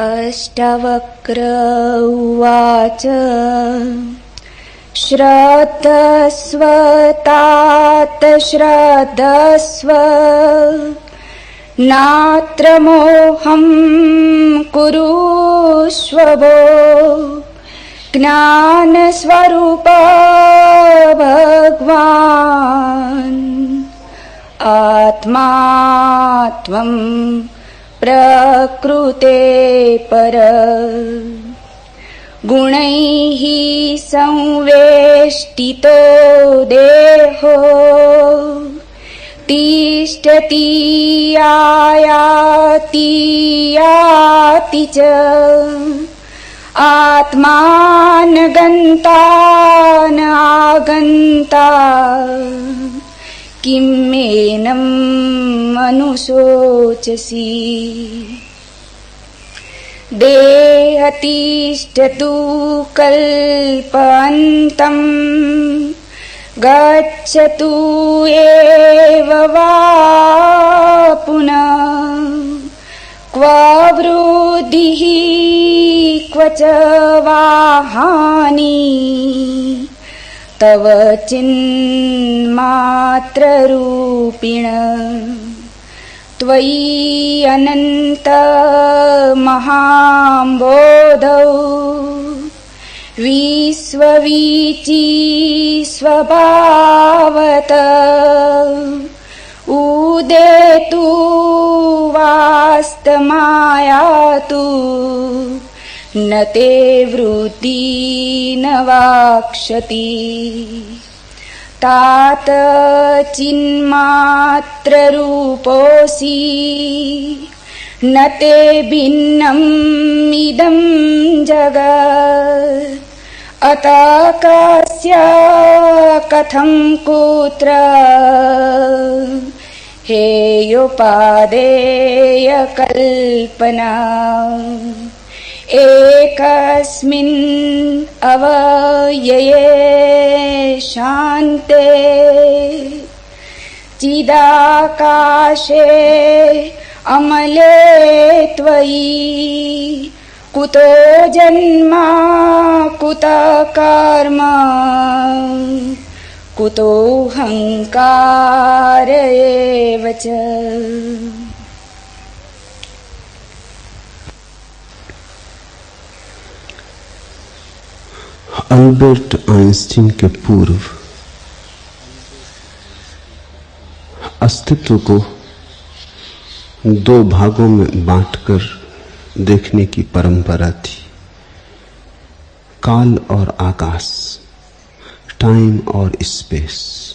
अष्टवक्र उवाच श्रद्धस्व तात श्रद्धस्व नात्र मोहं कुरुष्व वो ज्ञानस्वरूप भगवान् आत्मा त्वं प्रकृते पर गुणैः संवेष्टितो देहो तिष्ठति आयाति याति च आत्मानगन्ता न आगन्ता किं मेनं मनुषोचसि देहतिष्ठतु कल्पान्तं गच्छतु एव वा पुनः क्व वृद्धिः क्व च वा हानिः तव चिन्मात्ररूपिण त्वयि अनन्त महाम्बोधौ विश्ववीची स्वभावत उदेतु वास्तमायातु न ते वृत्ति न वाक्षति तात चिन्मात्ररूपोऽसि न ते भिन्नम् इदं जगत् अतः कस्य कथं कुत्र हेयोपादेय कल्पना एकस्मिन् अवयये शान्ते चिदाकाशे अमले त्वयि कुतो जन्म कुतः कर्म कुतो अहंकार एव च। अल्बर्ट आइंस्टीन के पूर्व अस्तित्व को दो भागों में बांटकर देखने की परंपरा थी, काल और आकाश, टाइम और स्पेस।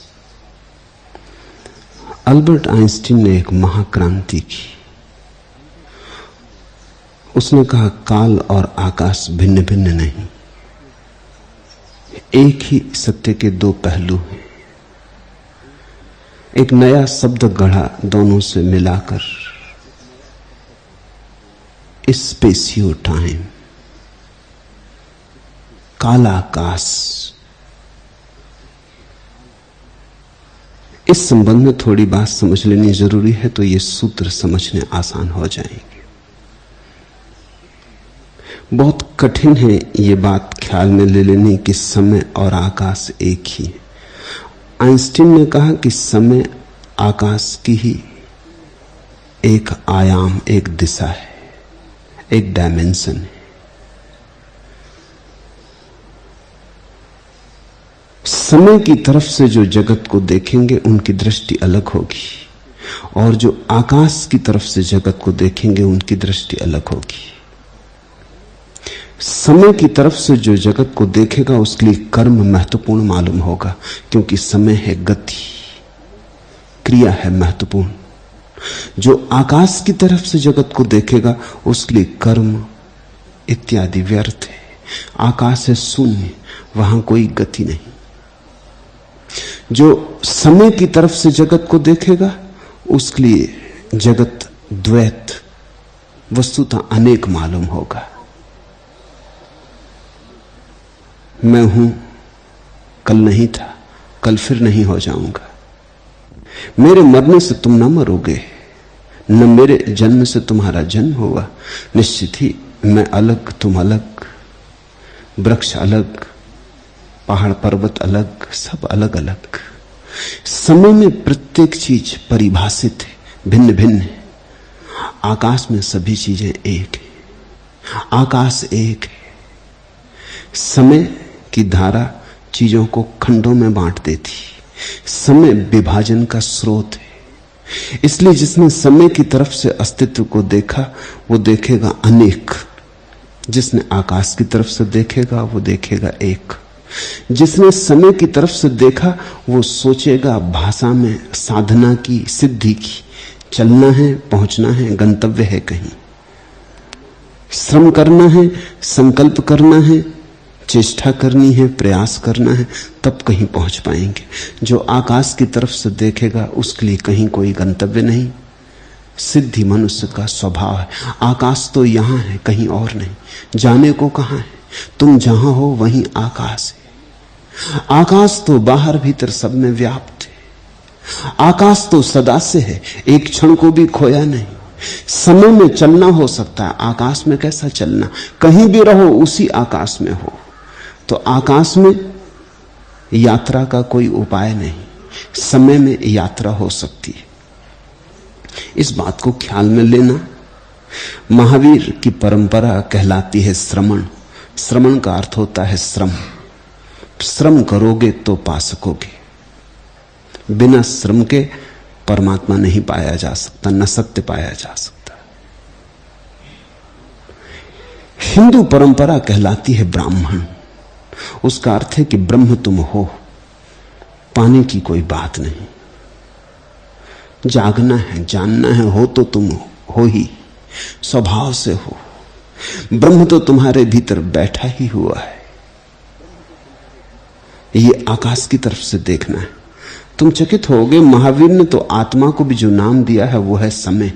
अल्बर्ट आइंस्टीन ने एक महाक्रांति की। उसने कहा काल और आकाश भिन्न भिन्न नहीं, एक ही सत्य के दो पहलू हैं। एक नया शब्द गढ़ा दोनों से मिलाकर, स्पेसियो टाइम, कालाकाश। इस संबंध में थोड़ी बात समझ लेनी जरूरी है, तो ये सूत्र समझने आसान हो जाएंगे। बहुत कठिन है ये बात ख्याल में ले लेनी कि समय और आकाश एक ही है। आइंस्टीन ने कहा कि समय आकाश की ही एक आयाम, एक दिशा है, एक डायमेंशन है। समय की तरफ से जो जगत को देखेंगे उनकी दृष्टि अलग होगी, और जो आकाश की तरफ से जगत को देखेंगे उनकी दृष्टि अलग होगी। समय की तरफ से जो जगत को देखेगा उसके लिए कर्म महत्वपूर्ण मालूम होगा, क्योंकि समय है गति, क्रिया है महत्वपूर्ण। जो आकाश की तरफ से जगत को देखेगा उसके लिए कर्म इत्यादि व्यर्थ है। आकाश है शून्य, वहां कोई गति नहीं। जो समय की तरफ से जगत को देखेगा उसके लिए जगत द्वैत, वस्तुतः अनेक मालूम होगा। मैं हूं, कल नहीं था, कल फिर नहीं हो जाऊंगा। मेरे मरने से तुम न मरोगे, न मेरे जन्म से तुम्हारा जन्म होगा। निश्चित ही मैं अलग, तुम अलग, वृक्ष अलग, पहाड़ पर्वत अलग, सब अलग अलग। समय में प्रत्येक चीज परिभाषित है, भिन्न भिन्न है। आकाश में सभी चीजें एक है, आकाश एक है। समय की धारा चीजों को खंडों में बांट देती, समय विभाजन का स्रोत है। इसलिए जिसने समय की तरफ से अस्तित्व को देखा वो देखेगा अनेक, जिसने आकाश की तरफ से देखेगा वो देखेगा एक। जिसने समय की तरफ से देखा वो सोचेगा भाषा में साधना की, सिद्धि की, चलना है, पहुंचना है, गंतव्य है कहीं, श्रम करना है, संकल्प करना है, चेष्टा करनी है, प्रयास करना है, तब कहीं पहुंच पाएंगे। जो आकाश की तरफ से देखेगा उसके लिए कहीं कोई गंतव्य नहीं। सिद्धि मनुष्य का स्वभाव है। आकाश तो यहां है, कहीं और नहीं। जाने को कहां है? तुम जहां हो वहीं आकाश है। आकाश तो बाहर भीतर सब में व्याप्त है। आकाश तो सदा से है, एक क्षण को भी खोया नहीं। समय में चलना हो सकता है, आकाश में कैसा चलना? कहीं भी रहो उसी आकाश में हो। तो आकाश में यात्रा का कोई उपाय नहीं, समय में यात्रा हो सकती है। इस बात को ख्याल में लेना। महावीर की परंपरा कहलाती है श्रमण। श्रमण का अर्थ होता है श्रम। श्रम करोगे तो पा सकोगे। बिना श्रम के परमात्मा नहीं पाया जा सकता, न सत्य पाया जा सकता। हिंदू परंपरा कहलाती है ब्राह्मण। उसका अर्थ है कि ब्रह्म तुम हो, पाने की कोई बात नहीं। जागना है, जानना है, हो तो तुम हो ही, स्वभाव से हो। ब्रह्म तो तुम्हारे भीतर बैठा ही हुआ है। ये आकाश की तरफ से देखना है। तुम चकित होगे, महावीर ने तो आत्मा को भी जो नाम दिया है वो है समय।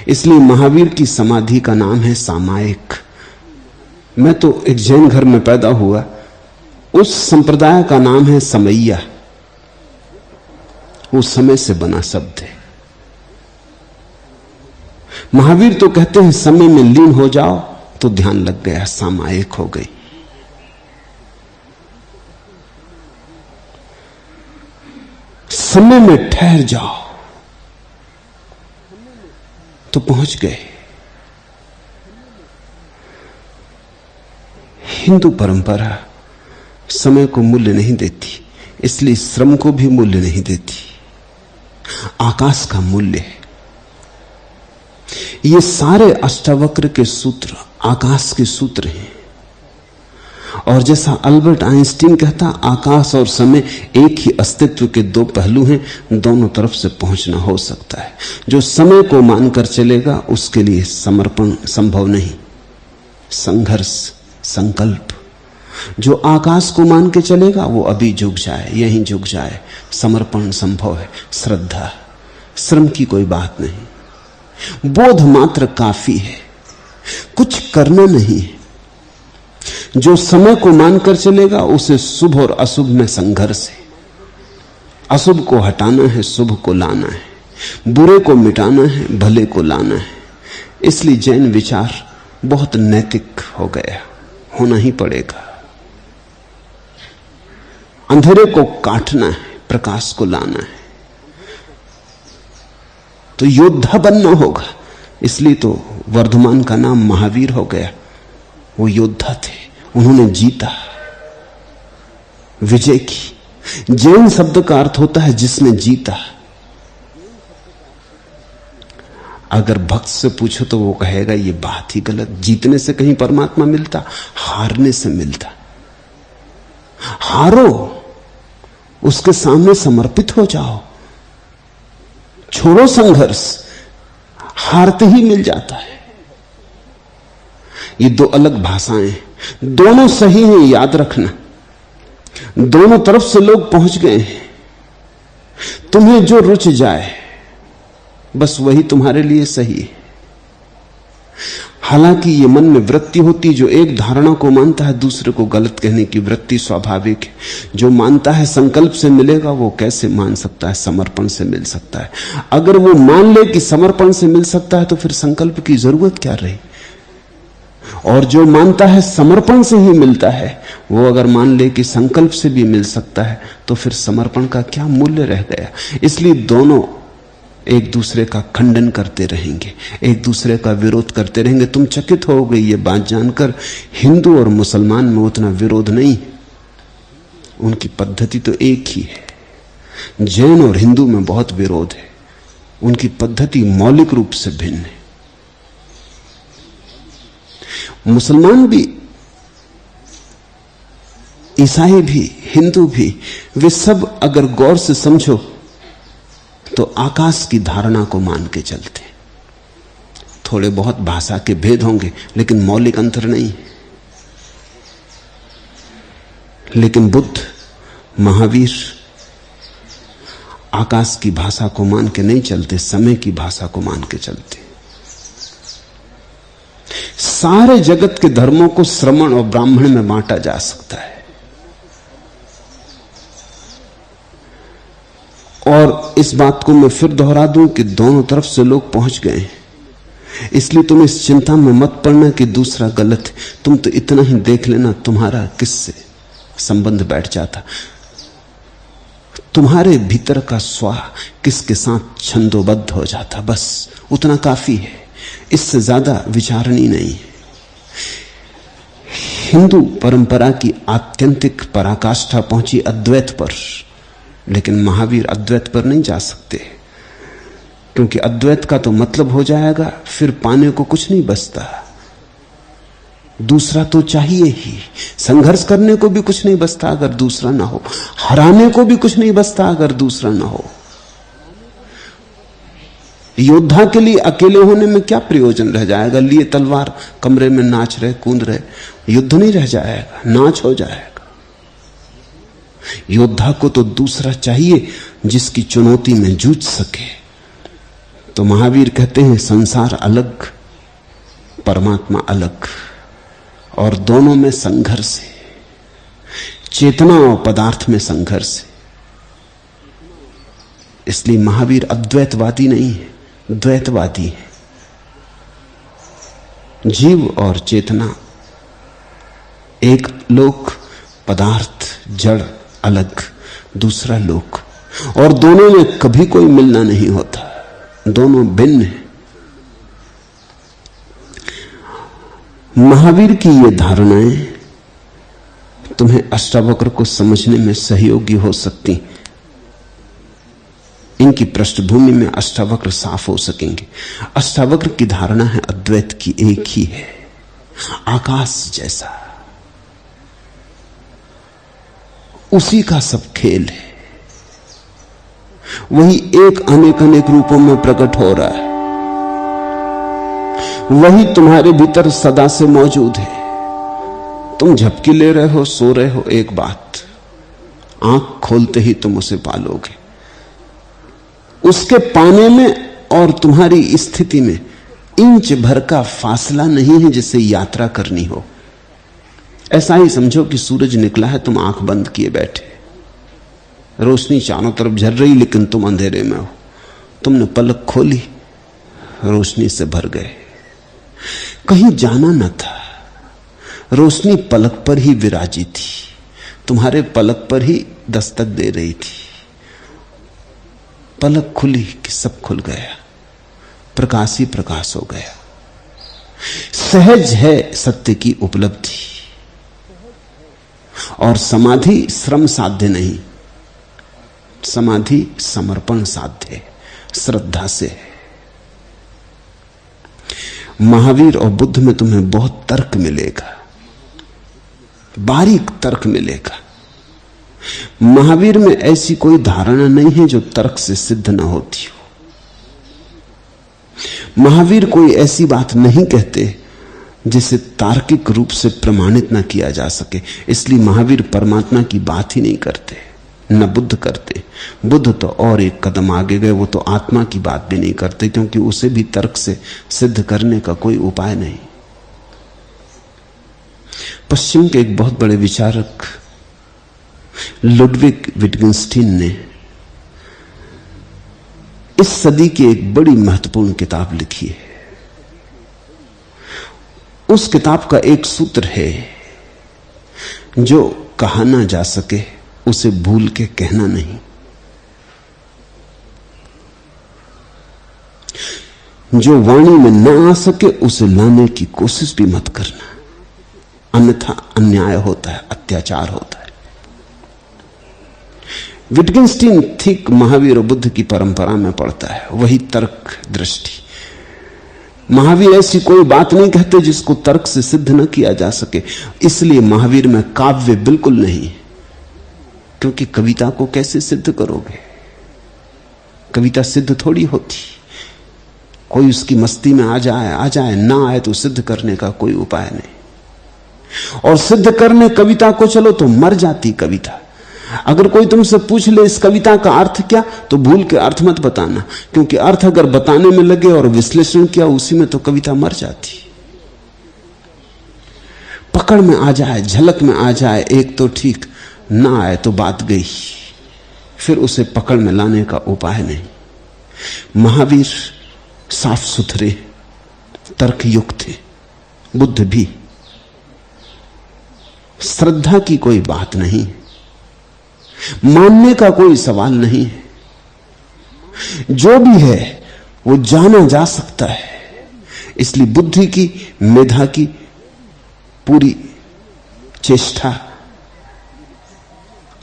इसलिए महावीर की समाधि का नाम है सामायिक। मैं तो एक जैन घर में पैदा हुआ, उस संप्रदाय का नाम है समैया। वो समय से बना शब्द है। महावीर तो कहते हैं समय में लीन हो जाओ तो ध्यान लग गया, सामायिक हो गई। समय में ठहर जाओ तो पहुंच गए। हिंदू परंपरा समय को मूल्य नहीं देती, इसलिए श्रम को भी मूल्य नहीं देती। आकाश का मूल्य है। ये सारे अष्टावक्र के सूत्र आकाश के सूत्र हैं। और जैसा अल्बर्ट आइंस्टीन कहता, आकाश और समय एक ही अस्तित्व के दो पहलू हैं, दोनों तरफ से पहुंचना हो सकता है। जो समय को मानकर चलेगा उसके लिए समर्पण संभव नहीं, संघर्ष, संकल्प। जो आकाश को मान के चलेगा वो अभी झुक जाए, यहीं झुक जाए, समर्पण संभव है। श्रद्धा, श्रम की कोई बात नहीं, बोध मात्र काफी है, कुछ करना नहीं है। जो समय को मानकर चलेगा उसे शुभ और अशुभ में संघर्ष है। अशुभ को हटाना है, शुभ को लाना है, बुरे को मिटाना है, भले को लाना है। इसलिए जैन विचार बहुत नैतिक हो गया, होना ही पड़ेगा। अंधेरे को काटना है, प्रकाश को लाना है, तो योद्धा बनना होगा। इसलिए तो वर्धमान का नाम महावीर हो गया। वो योद्धा थे, उन्होंने जीता, विजय की। जैन शब्द का अर्थ होता है जिसने जीता। अगर भक्त से पूछो तो वो कहेगा ये बात ही गलत, जीतने से कहीं परमात्मा मिलता, हारने से मिलता। हारो, उसके सामने समर्पित हो जाओ, छोड़ो संघर्ष, हारते ही मिल जाता है। ये दो अलग भाषाएं, दोनों सही हैं, याद रखना। दोनों तरफ से लोग पहुंच गए हैं। तुम्हें जो रुच जाए बस वही तुम्हारे लिए सही है। हालांकि ये मन में वृत्ति होती जो एक धारणा को मानता है, दूसरे को गलत कहने की वृत्ति स्वाभाविक है। जो मानता है संकल्प से मिलेगा वो कैसे मान सकता है समर्पण से मिल सकता है? अगर वो मान ले कि समर्पण से मिल सकता है तो फिर संकल्प की जरूरत क्या रही? और जो मानता है समर्पण से ही मिलता है, वो अगर मान ले कि संकल्प से भी मिल सकता है तो फिर समर्पण का क्या मूल्य रह गया? इसलिए दोनों एक दूसरे का खंडन करते रहेंगे, एक दूसरे का विरोध करते रहेंगे। तुम चकित होगे ये बात जानकर, हिंदू और मुसलमान में उतना विरोध नहीं, उनकी पद्धति तो एक ही है। जैन और हिंदू में बहुत विरोध है, उनकी पद्धति मौलिक रूप से भिन्न है। मुसलमान भी, ईसाई भी, हिंदू भी, वे सब अगर गौर से समझो तो आकाश की धारणा को मान के चलते। थोड़े बहुत भाषा के भेद होंगे लेकिन मौलिक अंतर नहीं। लेकिन बुद्ध, महावीर आकाश की भाषा को मान के नहीं चलते, समय की भाषा को मान के चलते। सारे जगत के धर्मों को श्रमण और ब्राह्मण में बांटा जा सकता है। और इस बात को मैं फिर दोहरा दूं कि दोनों तरफ से लोग पहुंच गए हैं। इसलिए तुम इस चिंता में मत पड़ना कि दूसरा गलत है। तुम तो इतना ही देख लेना तुम्हारा किससे संबंध बैठ जाता, तुम्हारे भीतर का स्वा किसके साथ छंदोबद्ध हो जाता, बस उतना काफी है। इससे ज्यादा विचारणी नहीं है। हिंदू परंपरा की आत्यंतिक पराकाष्ठा पहुंची अद्वैत पर, लेकिन महावीर अद्वैत पर नहीं जा सकते, क्योंकि अद्वैत का तो मतलब हो जाएगा फिर पाने को कुछ नहीं बचता। दूसरा तो चाहिए ही, संघर्ष करने को भी कुछ नहीं बचता अगर दूसरा ना हो, हराने को भी कुछ नहीं बचता अगर दूसरा ना हो। योद्धा के लिए अकेले होने में क्या प्रयोजन रह जाएगा? लिए तलवार कमरे में नाच रहे, कूद रहे, युद्ध नहीं रह जाएगा, नाच हो जाएगा। योद्धा को तो दूसरा चाहिए जिसकी चुनौती में जूझ सके। तो महावीर कहते हैं संसार अलग, परमात्मा अलग, और दोनों में संघर्ष है। चेतना और पदार्थ में संघर्ष है। इसलिए महावीर अद्वैतवादी नहीं है, द्वैतवादी है। जीव और चेतना एक लोक, पदार्थ जड़ अलग दूसरा लोक, और दोनों में कभी कोई मिलना नहीं होता, दोनों भिन्न है। महावीर की ये धारणाएं तुम्हें अष्टावक्र को समझने में सहयोगी हो सकती। इनकी पृष्ठभूमि में अष्टावक्र साफ हो सकेंगे। अष्टावक्र की धारणा है अद्वैत की एक ही है, आकाश जैसा, उसी का सब खेल है। वही एक अनेक अनेक रूपों में प्रकट हो रहा है, वही तुम्हारे भीतर सदा से मौजूद है। तुम झपकी ले रहे हो, सो रहे हो, एक बात, आंख खोलते ही तुम उसे पालोगे। उसके पाने में और तुम्हारी स्थिति में इंच भर का फासला नहीं है जिसे यात्रा करनी हो। ऐसा ही समझो कि सूरज निकला है, तुम आंख बंद किए बैठे, रोशनी चारों तरफ झल रही लेकिन तुम अंधेरे में हो। तुमने पलक खोली, रोशनी से भर गए, कहीं जाना न था, रोशनी पलक पर ही विराजी थी, तुम्हारे पलक पर ही दस्तक दे रही थी। पलक खुली कि सब खुल गया, प्रकाश ही प्रकाश हो गया। सहज है सत्य की उपलब्धि, और समाधि श्रम साध्य नहीं, समाधि समर्पण साध्य है, श्रद्धा से है। महावीर और बुद्ध में तुम्हें बहुत तर्क मिलेगा, बारीक तर्क मिलेगा। महावीर में ऐसी कोई धारणा नहीं है जो तर्क से सिद्ध न होती हो। महावीर कोई ऐसी बात नहीं कहते जिसे तार्किक रूप से प्रमाणित न किया जा सके। इसलिए महावीर परमात्मा की बात ही नहीं करते, न बुद्ध करते। बुद्ध तो और एक कदम आगे गए, वो तो आत्मा की बात भी नहीं करते, क्योंकि उसे भी तर्क से सिद्ध करने का कोई उपाय नहीं। पश्चिम के एक बहुत बड़े विचारक लुडविग विटगेंस्टीन ने इस सदी की एक बड़ी महत्वपूर्ण किताब लिखी है। उस किताब का एक सूत्र है, जो कहा ना जा सके उसे भूल के कहना नहीं। जो वाणी में न आ सके उसे लाने की कोशिश भी मत करना, अन्यथा अन्याय होता है, अत्याचार होता है। विटगेंस्टीन ठीक महावीर और बुद्ध की परंपरा में पड़ता है, वही तर्क दृष्टि। महावीर ऐसी कोई बात नहीं कहते जिसको तर्क से सिद्ध न किया जा सके, इसलिए महावीर में काव्य बिल्कुल नहीं, क्योंकि कविता को कैसे सिद्ध करोगे? कविता सिद्ध थोड़ी होती। कोई उसकी मस्ती में आ जाए ना आए तो सिद्ध करने का कोई उपाय नहीं। और सिद्ध करने कविता को चलो तो मर जाती कविता। अगर कोई तुमसे पूछ ले इस कविता का अर्थ क्या, तो भूल के अर्थ मत बताना, क्योंकि अर्थ अगर बताने में लगे और विश्लेषण किया उसी में, तो कविता मर जाती। पकड़ में आ जाए, झलक में आ जाए एक तो ठीक, ना आए तो बात गई, फिर उसे पकड़ में लाने का उपाय नहीं। महावीर साफ सुथरे तर्कयुक्त थे, बुद्ध भी। श्रद्धा की कोई बात नहीं, मानने का कोई सवाल नहीं है। जो भी है वो जाना जा सकता है, इसलिए बुद्धि की मेधा की पूरी चेष्टा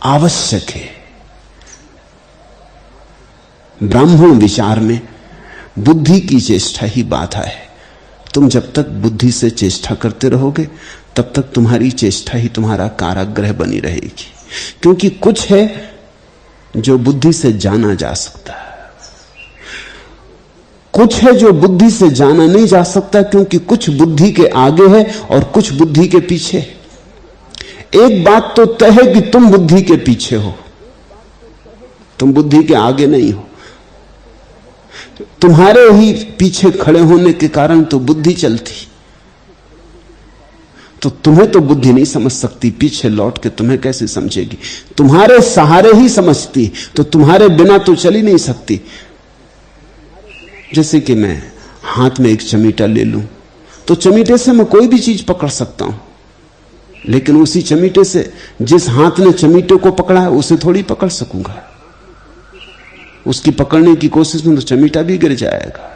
आवश्यक है। ब्राह्मण विचार में बुद्धि की चेष्टा ही बाधा है। तुम जब तक बुद्धि से चेष्टा करते रहोगे तब तक तुम्हारी चेष्टा ही तुम्हारा कारागृह बनी रहेगी, क्योंकि कुछ है जो बुद्धि से जाना जा सकता है, कुछ है जो बुद्धि से जाना नहीं जा सकता, क्योंकि कुछ बुद्धि के आगे है और कुछ बुद्धि के पीछे। एक बात तो तय है कि तुम बुद्धि के पीछे हो, तुम बुद्धि के आगे नहीं हो। तुम्हारे ही पीछे खड़े होने के कारण तो बुद्धि चलती, तो तुम्हें तो बुद्धि नहीं समझ सकती, पीछे लौट के तुम्हें कैसे समझेगी? तुम्हारे सहारे ही समझती, तो तुम्हारे बिना तो चल ही नहीं सकती। जैसे कि मैं हाथ में एक चमीटा ले लूं, तो चमीटे से मैं कोई भी चीज पकड़ सकता हूं, लेकिन उसी चमीटे से जिस हाथ ने चमीटे को पकड़ा है उसे थोड़ी पकड़ सकूंगा। उसकी पकड़ने की कोशिश में तो चमीटा भी गिर जाएगा,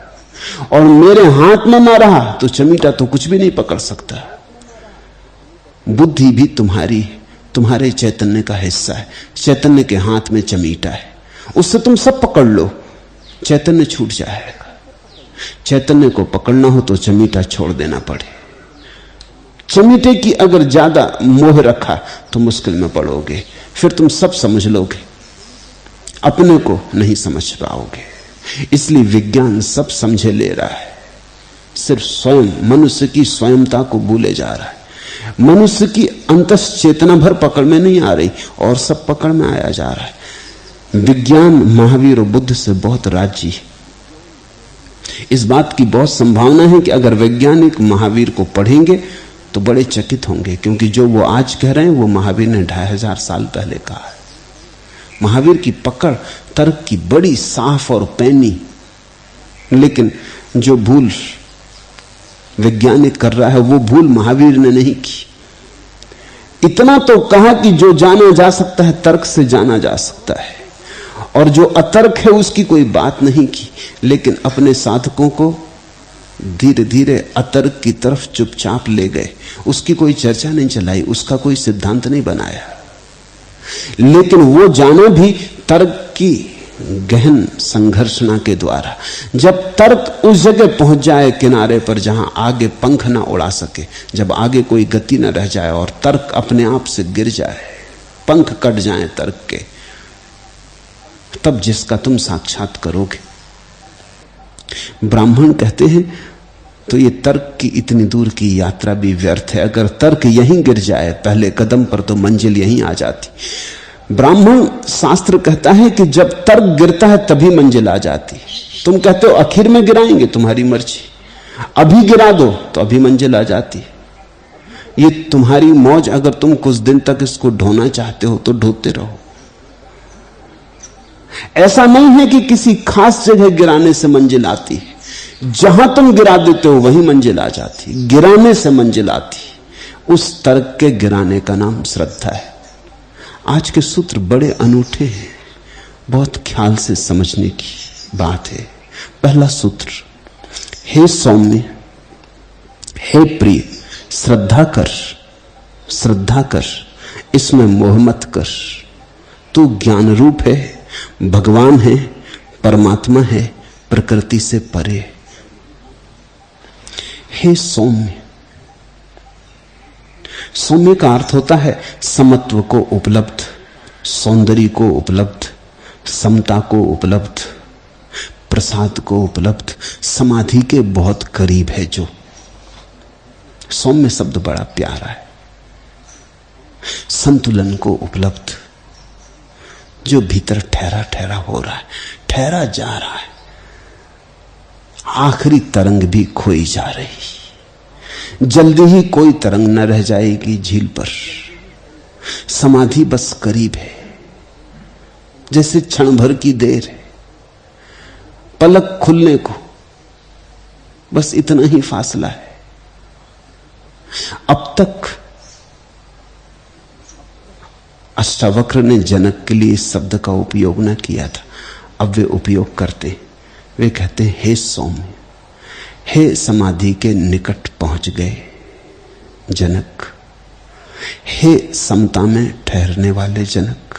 और मेरे हाथ में ना रहा तो चमीटा तो कुछ भी नहीं पकड़ सकता। बुद्धि भी तुम्हारे चैतन्य का हिस्सा है। चैतन्य के हाथ में चमीटा है, उससे तुम सब पकड़ लो, चैतन्य छूट जाएगा। चैतन्य को पकड़ना हो तो चमीटा छोड़ देना पड़े। चमीटे की अगर ज्यादा मोह रखा तो मुश्किल में पड़ोगे, फिर तुम सब समझ लोगे, अपने को नहीं समझ पाओगे। इसलिए विज्ञान सब समझे ले रहा है, सिर्फ स्वयं मनुष्य की स्वयंता को भूले जा रहा है। मनुष्य की अंतस चेतना भर पकड़ में नहीं आ रही और सब पकड़ में आया जा रहा है। विज्ञान महावीर और बुद्ध से बहुत राजी है। इस बात की बहुत संभावना है कि अगर वैज्ञानिक महावीर को पढ़ेंगे तो बड़े चकित होंगे, क्योंकि जो वो आज कह रहे हैं वो महावीर ने 2500 साल पहले कहा है। महावीर की पकड़ तर्क की बड़ी साफ और पैनी, लेकिन जो भूल वैज्ञानिक कर रहा है वो भूल महावीर ने नहीं की। इतना तो कहा कि जो जाना जा सकता है तर्क से जाना जा सकता है, और जो अतर्क है उसकी कोई बात नहीं की, लेकिन अपने साधकों को धीरे धीरे अतर्क की तरफ चुपचाप ले गए। उसकी कोई चर्चा नहीं चलाई, उसका कोई सिद्धांत नहीं बनाया, लेकिन वो जाना भी तर्क की गहन संघर्षणा के द्वारा। जब तर्क उस जगह पहुंच जाए किनारे पर जहां आगे पंख ना उड़ा सके, जब आगे कोई गति ना रह जाए और तर्क अपने आप से गिर जाए, पंख कट जाए तर्क के, तब जिसका तुम साक्षात करोगे। ब्राह्मण कहते हैं तो ये तर्क की इतनी दूर की यात्रा भी व्यर्थ है। अगर तर्क यहीं गिर जाए पहले कदम पर तो मंजिल यहीं आ जाती। ब्राह्मण शास्त्र कहता है कि जब तर्क गिरता है तभी मंजिल आ जाती। तुम कहते हो आखिर में गिराएंगे, तुम्हारी मर्जी, अभी गिरा दो तो अभी मंजिल आ जाती। ये तुम्हारी मौज, अगर तुम कुछ दिन तक इसको ढोना चाहते हो तो ढोते रहो। ऐसा नहीं है कि किसी खास जगह गिराने से मंजिल आती है, जहां तुम गिरा देते हो वहीं मंजिल आ जाती। गिराने से मंजिल आती, उस तर्क के गिराने का नाम श्रद्धा है। आज के सूत्र बड़े अनूठे हैं, बहुत ख्याल से समझने की बात है। पहला सूत्र, हे सौम्य, हे प्रिय, श्रद्धा कर, श्रद्धा कर, इसमें मोह मत कर। तू ज्ञान रूप है, भगवान है, परमात्मा है, प्रकृति से परे। हे सौम्य, सौम्य का अर्थ होता है समत्व को उपलब्ध, सौंदर्य को उपलब्ध, समता को उपलब्ध, प्रसाद को उपलब्ध, समाधि के बहुत करीब है। जो सौम्य शब्द बड़ा प्यारा है। संतुलन को उपलब्ध, जो भीतर ठहरा ठहरा हो रहा है, ठहरा जा रहा है, आखिरी तरंग भी खोई जा रही, जल्दी ही कोई तरंग न रह जाएगी झील पर। समाधि बस करीब है, जैसे क्षण भर की देर है, पलक खुलने को बस इतना ही फासला है। अब तक अष्टावक्र ने जनक के लिए इस शब्द का उपयोग न किया था, अब वे उपयोग करते। वे कहते हैं, हे सौम्य, हे समाधि के निकट पहुंच गए जनक, हे समता में ठहरने वाले जनक।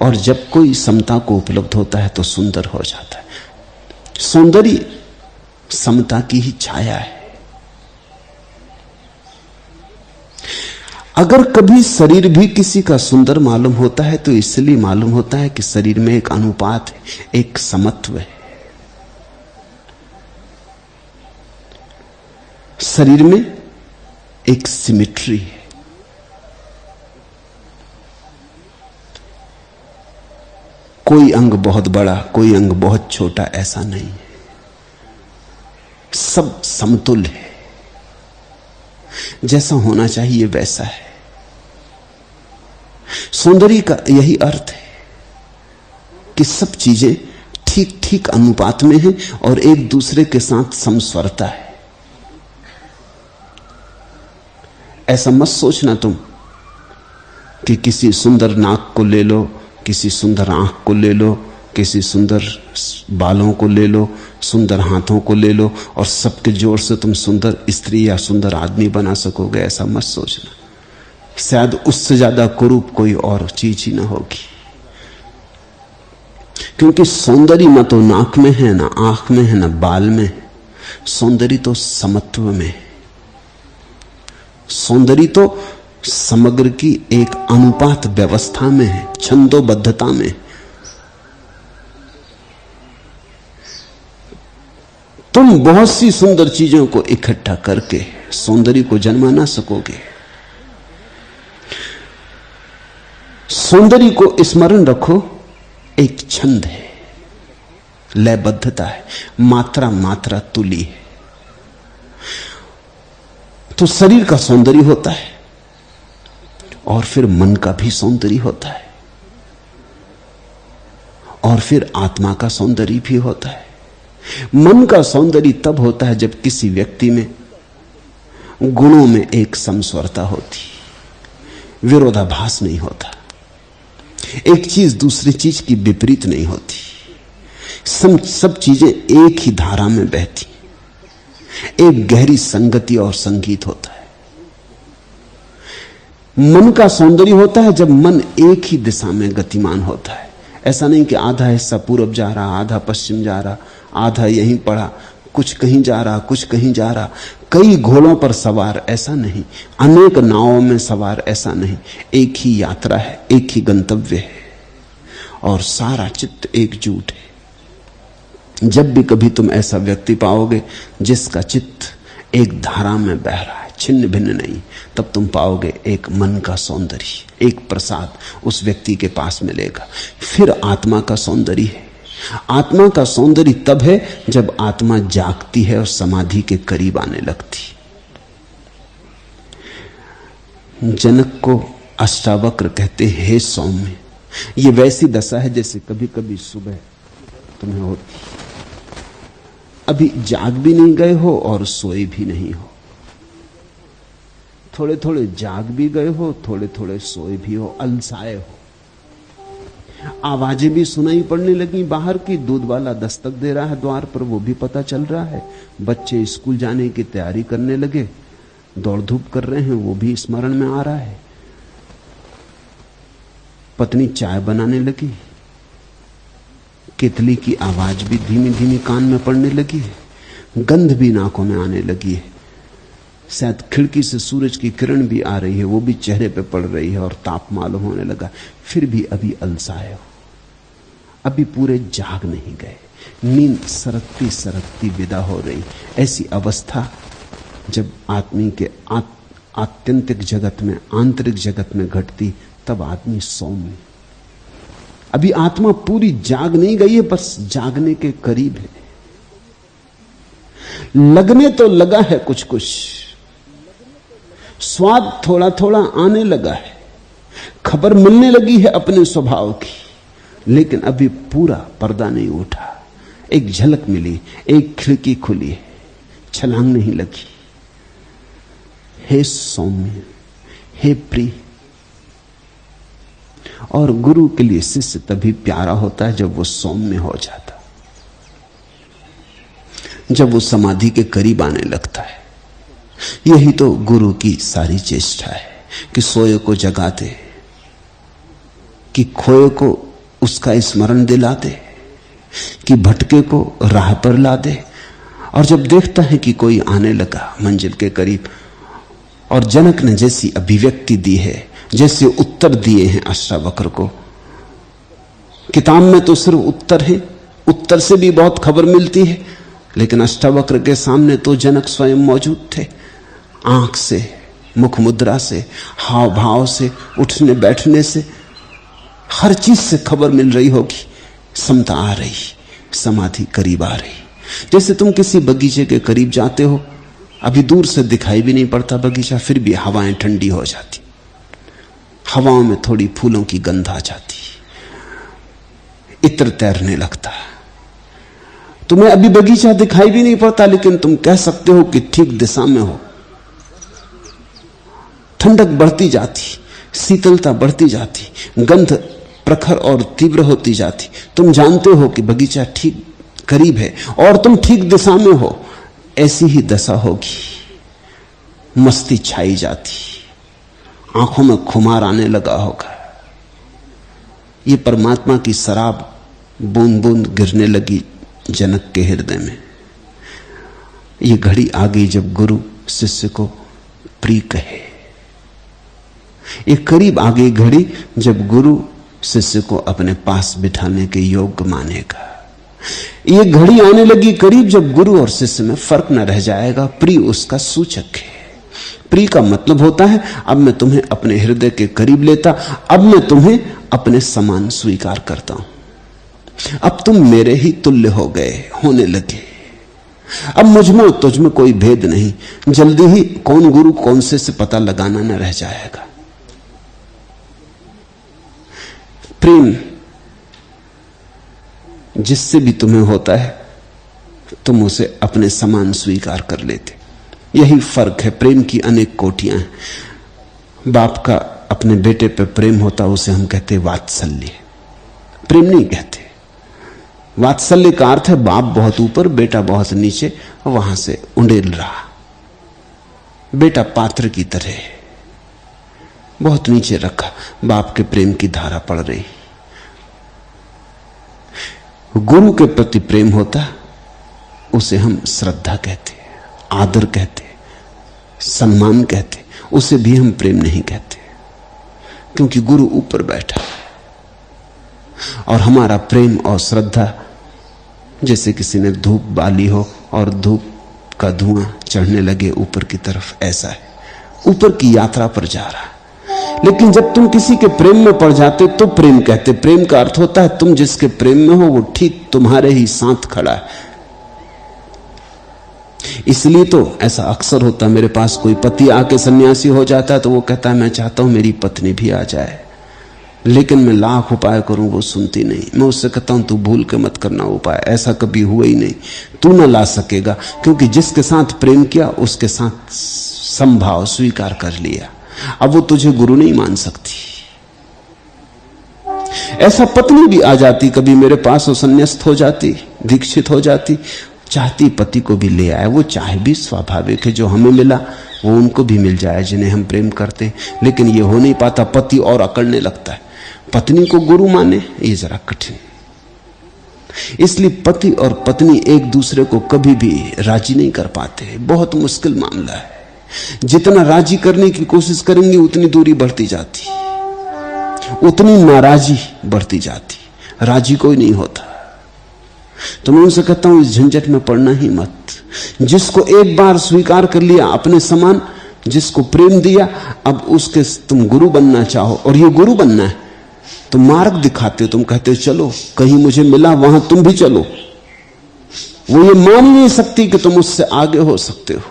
और जब कोई समता को उपलब्ध होता है तो सुंदर हो जाता है। सौंदर्य समता की ही छाया है। अगर कभी शरीर भी किसी का सुंदर मालूम होता है तो इसलिए मालूम होता है कि शरीर में एक अनुपात है, एक समत्व है। शरीर में एक सिमेट्री है। कोई अंग बहुत बड़ा, कोई अंग बहुत छोटा, ऐसा नहीं है। सब समतुल्य है, जैसा होना चाहिए वैसा है। सौंदर्य का यही अर्थ है कि सब चीजें ठीक ठीक अनुपात में हैं और एक दूसरे के साथ समस्वरता है। ऐसा मत सोचना तुम कि किसी सुंदर नाक को ले लो, किसी सुंदर आंख को ले लो, किसी सुंदर बालों को ले लो, सुंदर हाथों को ले लो और सबके जोर से तुम सुंदर स्त्री या सुंदर आदमी बना सकोगे। ऐसा मत सोचना, शायद उससे ज्यादा कुरूप कोई और चीज ही ना होगी। क्योंकि सौंदर्य न तो नाक में है, ना आंख में है, ना बाल में है। सौंदर्य तो समत्व में है। सौंदर्य तो समग्र की एक अनुपात व्यवस्था में है, छंदोबद्धता में। तुम बहुत सी सुंदर चीजों को इकट्ठा करके सौंदर्य को जन्मा ना सकोगे। सौंदर्य को स्मरण रखो, एक छंद है, लयबद्धता है, मात्रा मात्रा तुली है। तो शरीर का सौंदर्य होता है और फिर मन का भी सौंदर्य होता है और फिर आत्मा का सौंदर्य भी होता है। मन का सौंदर्य तब होता है जब किसी व्यक्ति में गुणों में एक समस्वरता होती, विरोधाभास नहीं होता, एक चीज दूसरी चीज की विपरीत नहीं होती, सब चीजें एक ही धारा में बहती, एक गहरी संगति और संगीत होता है। मन का सौंदर्य होता है जब मन एक ही दिशा में गतिमान होता है। ऐसा नहीं कि आधा हिस्सा पूरब जा रहा, आधा पश्चिम जा रहा, आधा यहीं पड़ा, कुछ कहीं जा रहा, कुछ कहीं जा रहा, कई घोड़ों पर सवार, ऐसा नहीं, अनेक नावों में सवार, ऐसा नहीं। एक ही यात्रा है, एक ही गंतव्य है और सारा चित्त एकजुट है। जब भी कभी तुम ऐसा व्यक्ति पाओगे जिसका चित्त एक धारा में बह रहा है, छिन्न भिन्न नहीं, तब तुम पाओगे एक मन का सौंदर्य, एक प्रसाद उस व्यक्ति के पास मिलेगा। फिर आत्मा का सौंदर्य है। आत्मा का सौंदर्य तब है जब आत्मा जागती है और समाधि के करीब आने लगती। जनक को अष्टावक्र कहते हैं। हे सौम्य, ये वैसी दशा है जैसे कभी कभी सुबह तुम्हें होती, अभी जाग भी नहीं गए हो और सोए भी नहीं हो, थोड़े थोड़े जाग भी गए हो, थोड़े थोड़े सोए भी हो, अलसाए हो। आवाजें भी सुनाई पड़ने लगी बाहर की, दूध वाला दस्तक दे रहा है द्वार पर, वो भी पता चल रहा है। बच्चे स्कूल जाने की तैयारी करने लगे, दौड़ धूप कर रहे हैं, वो भी स्मरण में आ रहा है। पत्नी चाय बनाने लगी, केतली की आवाज भी धीमी धीमी कान में पड़ने लगी है, गंध भी नाकों में आने लगी है, शायद खिड़की से सूरज की किरण भी आ रही है, वो भी चेहरे पे पड़ रही है और ताप मालूम होने लगा। फिर भी अभी अलसाए हो, अभी पूरे जाग नहीं गए, नींद सरकती सरकती विदा हो रही। ऐसी अवस्था जब आदमी के आत्यंतिक जगत में, आंतरिक जगत में घटती, तब आदमी सौम्य। अभी आत्मा पूरी जाग नहीं गई है, बस जागने के करीब है, लगने तो लगा है कुछ कुछ, स्वाद थोड़ा थोड़ा आने लगा है, खबर मिलने लगी है अपने स्वभाव की, लेकिन अभी पूरा पर्दा नहीं उठा। एक झलक मिली, एक खिड़की खुली है, छलांग नहीं लगी। हे सौम्य, हे प्रिय। और गुरु के लिए शिष्य तभी प्यारा होता है जब वो सौम्य हो जाता, जब वो समाधि के करीब आने लगता है। यही तो गुरु की सारी चेष्टा है कि सोए को जगा दे, कि खोए को उसका स्मरण दिला दे, कि भटके को राह पर ला दे। और जब देखता है कि कोई आने लगा मंजिल के करीब, और जनक ने जैसी अभिव्यक्ति दी है, जैसे उत्तर दिए हैं अष्टावक्र को, किताब में तो सिर्फ उत्तर है, उत्तर से भी बहुत खबर मिलती है, लेकिन अष्टावक्र के सामने तो जनक स्वयं मौजूद थे। आंख से, मुख मुद्रा से, हाव भाव से, उठने बैठने से, हर चीज से खबर मिल रही होगी। समता आ रही, समाधि करीब आ रही। जैसे तुम किसी बगीचे के करीब जाते हो, अभी दूर से दिखाई भी नहीं पड़ता बगीचा, फिर भी हवाएं ठंडी हो जाती, हवाओं में थोड़ी फूलों की गंध आ जाती, इत्र तैरने लगता। तुम्हें अभी बगीचा दिखाई भी नहीं पड़ता, लेकिन तुम कह सकते हो कि ठीक दिशा में हो। ठंडक बढ़ती जाती, शीतलता बढ़ती जाती, गंध प्रखर और तीव्र होती जाती। तुम जानते हो कि बगीचा ठीक करीब है और तुम ठीक दिशा में हो। ऐसी ही दशा होगी, मस्ती छाई जाती, आंखों में खुमार आने लगा होगा। ये परमात्मा की शराब बूंद बूंद गिरने लगी जनक के हृदय में। ये घड़ी आ गई जब गुरु शिष्य को प्रिय कहे। ये करीब आ गई घड़ी जब गुरु शिष्य को अपने पास बिठाने के योग्य मानेगा। ये घड़ी आने लगी करीब जब गुरु और शिष्य में फर्क न रह जाएगा। प्रिय उसका सूचक है। प्रिय का मतलब होता है अब मैं तुम्हें अपने हृदय के करीब लेता, अब मैं तुम्हें अपने समान स्वीकार करता हूं, अब तुम मेरे ही तुल्य हो गए, होने लगे। अब मुझमें और तुझमें कोई भेद नहीं। जल्दी ही कौन गुरु कौन से पता लगाना न रह जाएगा। प्रेम जिससे भी तुम्हें होता है तुम उसे अपने समान स्वीकार कर लेते। यही फर्क है। प्रेम की अनेक कोटियां हैं। बाप का अपने बेटे पर प्रेम होता, उसे हम कहते वात्सल्य। प्रेम नहीं कहते। वात्सल्य का अर्थ है बाप बहुत ऊपर, बेटा बहुत नीचे, वहां से उंडेल रहा। बेटा पात्र की तरह बहुत नीचे रखा, बाप के प्रेम की धारा पड़ रही। गुरु के प्रति प्रेम होता, उसे हम श्रद्धा कहते, आदर कहते, सम्मान कहते। उसे भी हम प्रेम नहीं कहते, क्योंकि गुरु ऊपर बैठा है। और हमारा प्रेम और श्रद्धा जैसे किसी ने धूप बाली हो और धूप का धुआं चढ़ने लगे ऊपर की तरफ, ऐसा है। ऊपर की यात्रा पर जा रहा है। लेकिन जब तुम किसी के प्रेम में पड़ जाते तो प्रेम कहते। प्रेम का अर्थ होता है तुम जिसके प्रेम में हो वो ठीक तुम्हारे ही साथ खड़ा है। इसलिए तो ऐसा अक्सर होता है, मेरे पास कोई पति आके सन्यासी हो जाता है तो वो कहता है मैं चाहता हूं मेरी पत्नी भी आ जाए, लेकिन मैं लाख उपाय करूं वो सुनती नहीं। मैं उससे कहता हूं तू भूल के मत करना उपाय, ऐसा कभी हुआ ही नहीं, तू ना ला सकेगा, क्योंकि जिसके साथ प्रेम किया उसके साथ संभाव स्वीकार कर लिया, अब वो तुझे गुरु नहीं मान सकती। ऐसा पत्नी भी आ जाती कभी मेरे पास, वो संन्यास्त हो जाती, दीक्षित हो जाती, चाहती पति को भी ले आए। वो चाहे भी स्वाभाविक है, जो हमें मिला वो उनको भी मिल जाए जिन्हें हम प्रेम करते हैं, लेकिन ये हो नहीं पाता। पति और अकड़ने लगता है, पत्नी को गुरु माने ये जरा कठिन। इसलिए पति और पत्नी एक दूसरे को कभी भी राजी नहीं कर पाते, बहुत मुश्किल मामला है। जितना राजी करने की कोशिश करेंगे उतनी दूरी बढ़ती जाती, उतनी नाराजी बढ़ती जाती, राजी कोई नहीं होता। तो मैं उनसे कहता हूं इस झंझट में पड़ना ही मत। जिसको एक बार स्वीकार कर लिया अपने समान, जिसको प्रेम दिया, अब उसके तुम गुरु बनना चाहो, और ये गुरु बनना है, तुम मार्ग दिखाते हो, तुम कहते हो चलो कहीं मुझे मिला वहां तुम भी चलो। वो ये मान नहीं सकती कि तुम उससे आगे हो सकते हो।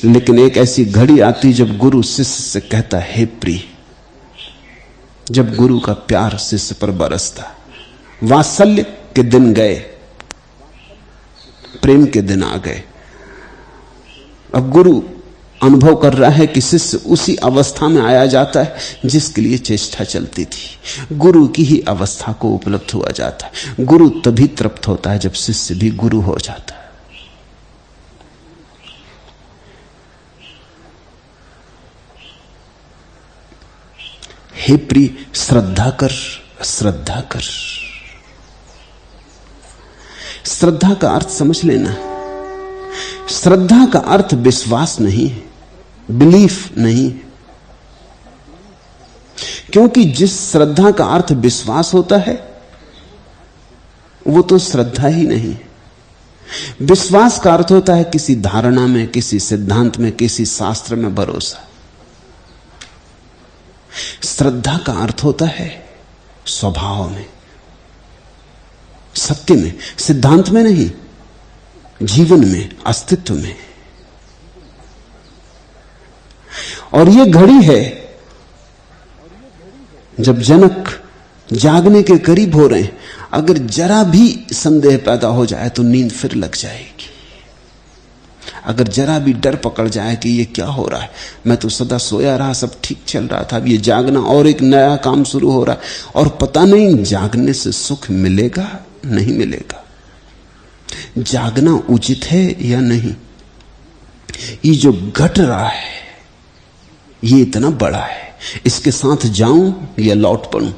लेकिन एक ऐसी घड़ी आती जब गुरु शिष्य से कहता हे प्रिय, जब गुरु का प्यार शिष्य पर बरसता, वात्सल्य के दिन गए, प्रेम के दिन आ गए। अब गुरु अनुभव कर रहा है कि शिष्य उसी अवस्था में आया जाता है जिसके लिए चेष्टा चलती थी, गुरु की ही अवस्था को उपलब्ध हुआ जाता है। गुरु तभी तृप्त होता है जब शिष्य भी गुरु हो जाता है। हे प्रिय, श्रद्धा कर, श्रद्धा कर। श्रद्धा का अर्थ समझ लेना। श्रद्धा का अर्थ विश्वास नहीं है, बिलीफ नहीं है, क्योंकि जिस श्रद्धा का अर्थ विश्वास होता है वो तो श्रद्धा ही नहीं है। विश्वास का अर्थ होता है किसी धारणा में, किसी सिद्धांत में, किसी शास्त्र में भरोसा। श्रद्धा का अर्थ होता है स्वभाव में, सत्य में, सिद्धांत में नहीं, जीवन में, अस्तित्व में। और यह घड़ी है जब जनक जागने के करीब हो रहे हैं, अगर जरा भी संदेह पैदा हो जाए तो नींद फिर लग जाएगी। अगर जरा भी डर पकड़ जाए कि ये क्या हो रहा है, मैं तो सदा सोया रहा, सब ठीक चल रहा था, अब ये जागना और एक नया काम शुरू हो रहा है, और पता नहीं जागने से सुख मिलेगा नहीं मिलेगा, जागना उचित है या नहीं, ये जो घट रहा है ये इतना बड़ा है, इसके साथ जाऊं या लौट पड़ूं।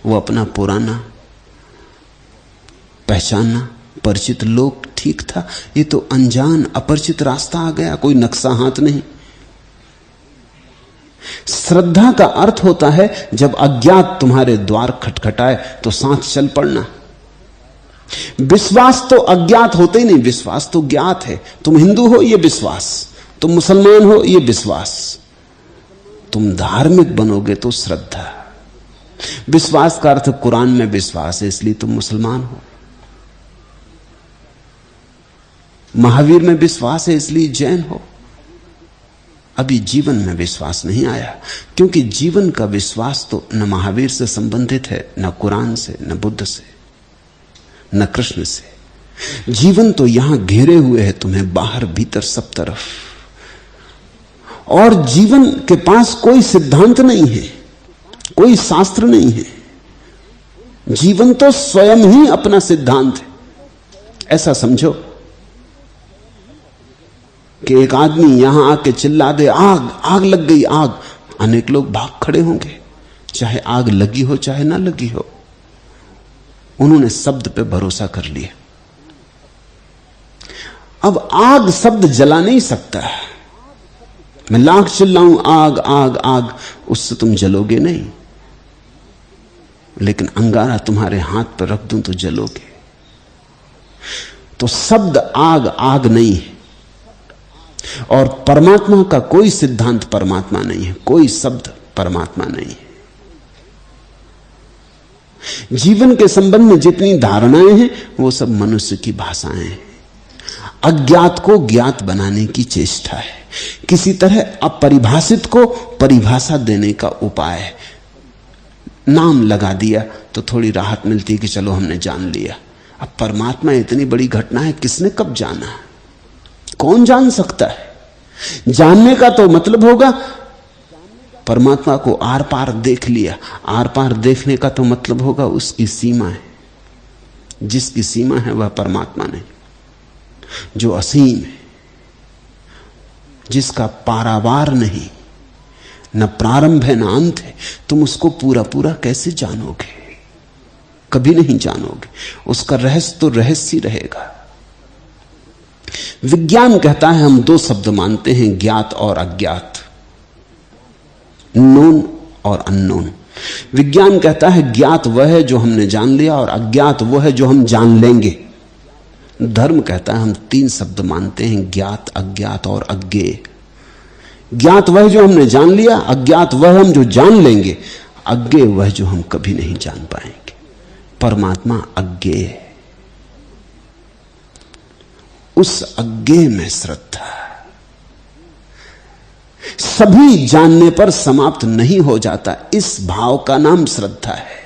वो अपना पुराना पहचानना परिचित लोक ठीक था, ये तो अनजान अपरिचित रास्ता आ गया, कोई नक्शा हाथ नहीं। श्रद्धा का अर्थ होता है जब अज्ञात तुम्हारे द्वार खटखटाए तो साथ चल पड़ना। विश्वास तो अज्ञात होते ही नहीं, विश्वास तो ज्ञात है। तुम हिंदू हो ये विश्वास, तुम मुसलमान हो ये विश्वास, तुम धार्मिक बनोगे तो श्रद्धा। विश्वास का अर्थ कुरान में विश्वास है इसलिए तुम मुसलमान हो, महावीर में विश्वास है इसलिए जैन हो। अभी जीवन में विश्वास नहीं आया, क्योंकि जीवन का विश्वास तो न महावीर से संबंधित है, न कुरान से, न बुद्ध से, न कृष्ण से। जीवन तो यहां घेरे हुए है तुम्हें, बाहर भीतर सब तरफ। और जीवन के पास कोई सिद्धांत नहीं है, कोई शास्त्र नहीं है। जीवन तो स्वयं ही अपना सिद्धांत है। ऐसा समझो कि एक आदमी यहां आके चिल्ला दे आग, आग लग गई, आग, अनेक लोग भाग खड़े होंगे, चाहे आग लगी हो चाहे ना लगी हो। उन्होंने शब्द पे भरोसा कर लिया। अब आग शब्द जला नहीं सकता, मैं लाख चिल्लाऊं आग आग आग, उससे तुम जलोगे नहीं, लेकिन अंगारा तुम्हारे हाथ पर रख दूं तो जलोगे। तो शब्द आग आग नहीं है, और परमात्मा का कोई सिद्धांत परमात्मा नहीं है, कोई शब्द परमात्मा नहीं है। जीवन के संबंध में जितनी धारणाएं हैं वो सब मनुष्य की भाषाएं हैं। अज्ञात को ज्ञात बनाने की चेष्टा है, किसी तरह अपरिभाषित को परिभाषा देने का उपाय है। नाम लगा दिया तो थोड़ी राहत मिलती कि चलो हमने जान लिया। अब परमात्मा इतनी बड़ी घटना है, किसने कब जाना, कौन जान सकता है? जानने का तो मतलब होगा परमात्मा को आर पार देख लिया। आर पार देखने का तो मतलब होगा उसकी सीमा है। जिसकी सीमा है वह परमात्मा नहीं, जो असीम है, जिसका पारावार नहीं, न प्रारंभ है न अंत है, तुम उसको पूरा पूरा कैसे जानोगे? कभी नहीं जानोगे। उसका रहस्य तो रहस्य ही रहेगा। विज्ञान कहता है हम दो शब्द मानते हैं, ज्ञात और अज्ञात, नोन और अननोन। विज्ञान कहता है ज्ञात वह है जो हमने जान लिया और अज्ञात वह है जो हम जान लेंगे। धर्म कहता है हम तीन शब्द मानते हैं, ज्ञात, अज्ञात और अज्ञेय। ज्ञात वह जो हमने जान लिया, अज्ञात वह हम जो जान लेंगे, अज्ञेय वह जो हम कभी नहीं जान पाएंगे। परमात्मा अज्ञेय है, उस अज्ञेय में श्रद्धा। सभी जानने पर समाप्त नहीं हो जाता, इस भाव का नाम श्रद्धा है।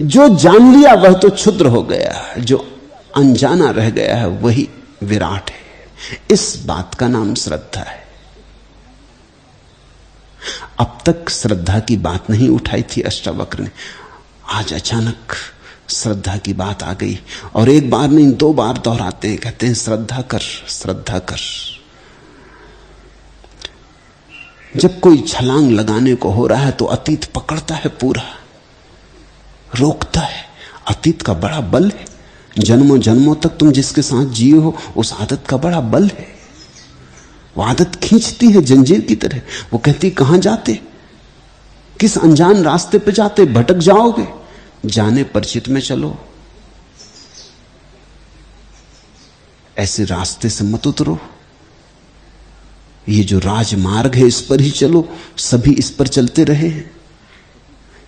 जो जान लिया वह तो क्षुद्र हो गया, जो अनजाना रह गया है वही विराट है। इस बात का नाम श्रद्धा है। अब तक श्रद्धा की बात नहीं उठाई थी अष्टावक्र ने, आज अचानक श्रद्धा की बात आ गई और एक बार नहीं दो बार दोहराते हैं, कहते हैं श्रद्धा कर, श्रद्धा कर। जब कोई छलांग लगाने को हो रहा है तो अतीत पकड़ता है, पूरा रोकता है। अतीत का बड़ा बल है, जन्मों जन्मों तक तुम जिसके साथ जिए हो उस आदत का बड़ा बल है। वो आदत खींचती है जंजीर की तरह। वो कहती कहां जाते, किस अनजान रास्ते पे जाते, भटक जाओगे, जाने परिचित में चलो, ऐसे रास्ते से मत उतरो। ये जो राजमार्ग है इस पर ही चलो। सभी इस पर चलते रहे हैं।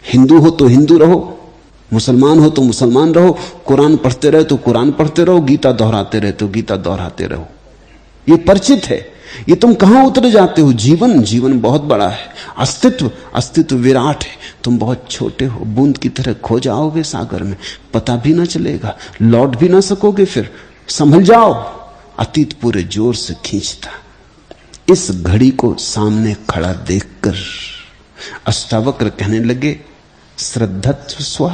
हिंदू हो तो हिंदू रहो, मुसलमान हो तो मुसलमान रहो, कुरान पढ़ते रहे तो कुरान पढ़ते रहो, गीता दोहराते रहे तो गीता दोहराते रहो। ये परिचित है। ये तुम कहां उतर जाते हो? जीवन, जीवन बहुत बड़ा है। अस्तित्व, अस्तित्व विराट है। तुम बहुत छोटे हो, बूंद की तरह खो जाओगे सागर में, पता भी ना चलेगा, लौट भी ना सकोगे। फिर संभल जाओ। अतीत पूरे जोर से खींचता। इस घड़ी को सामने खड़ा देखकर अष्टावक्र कहने लगे श्रद्धत्व स्व,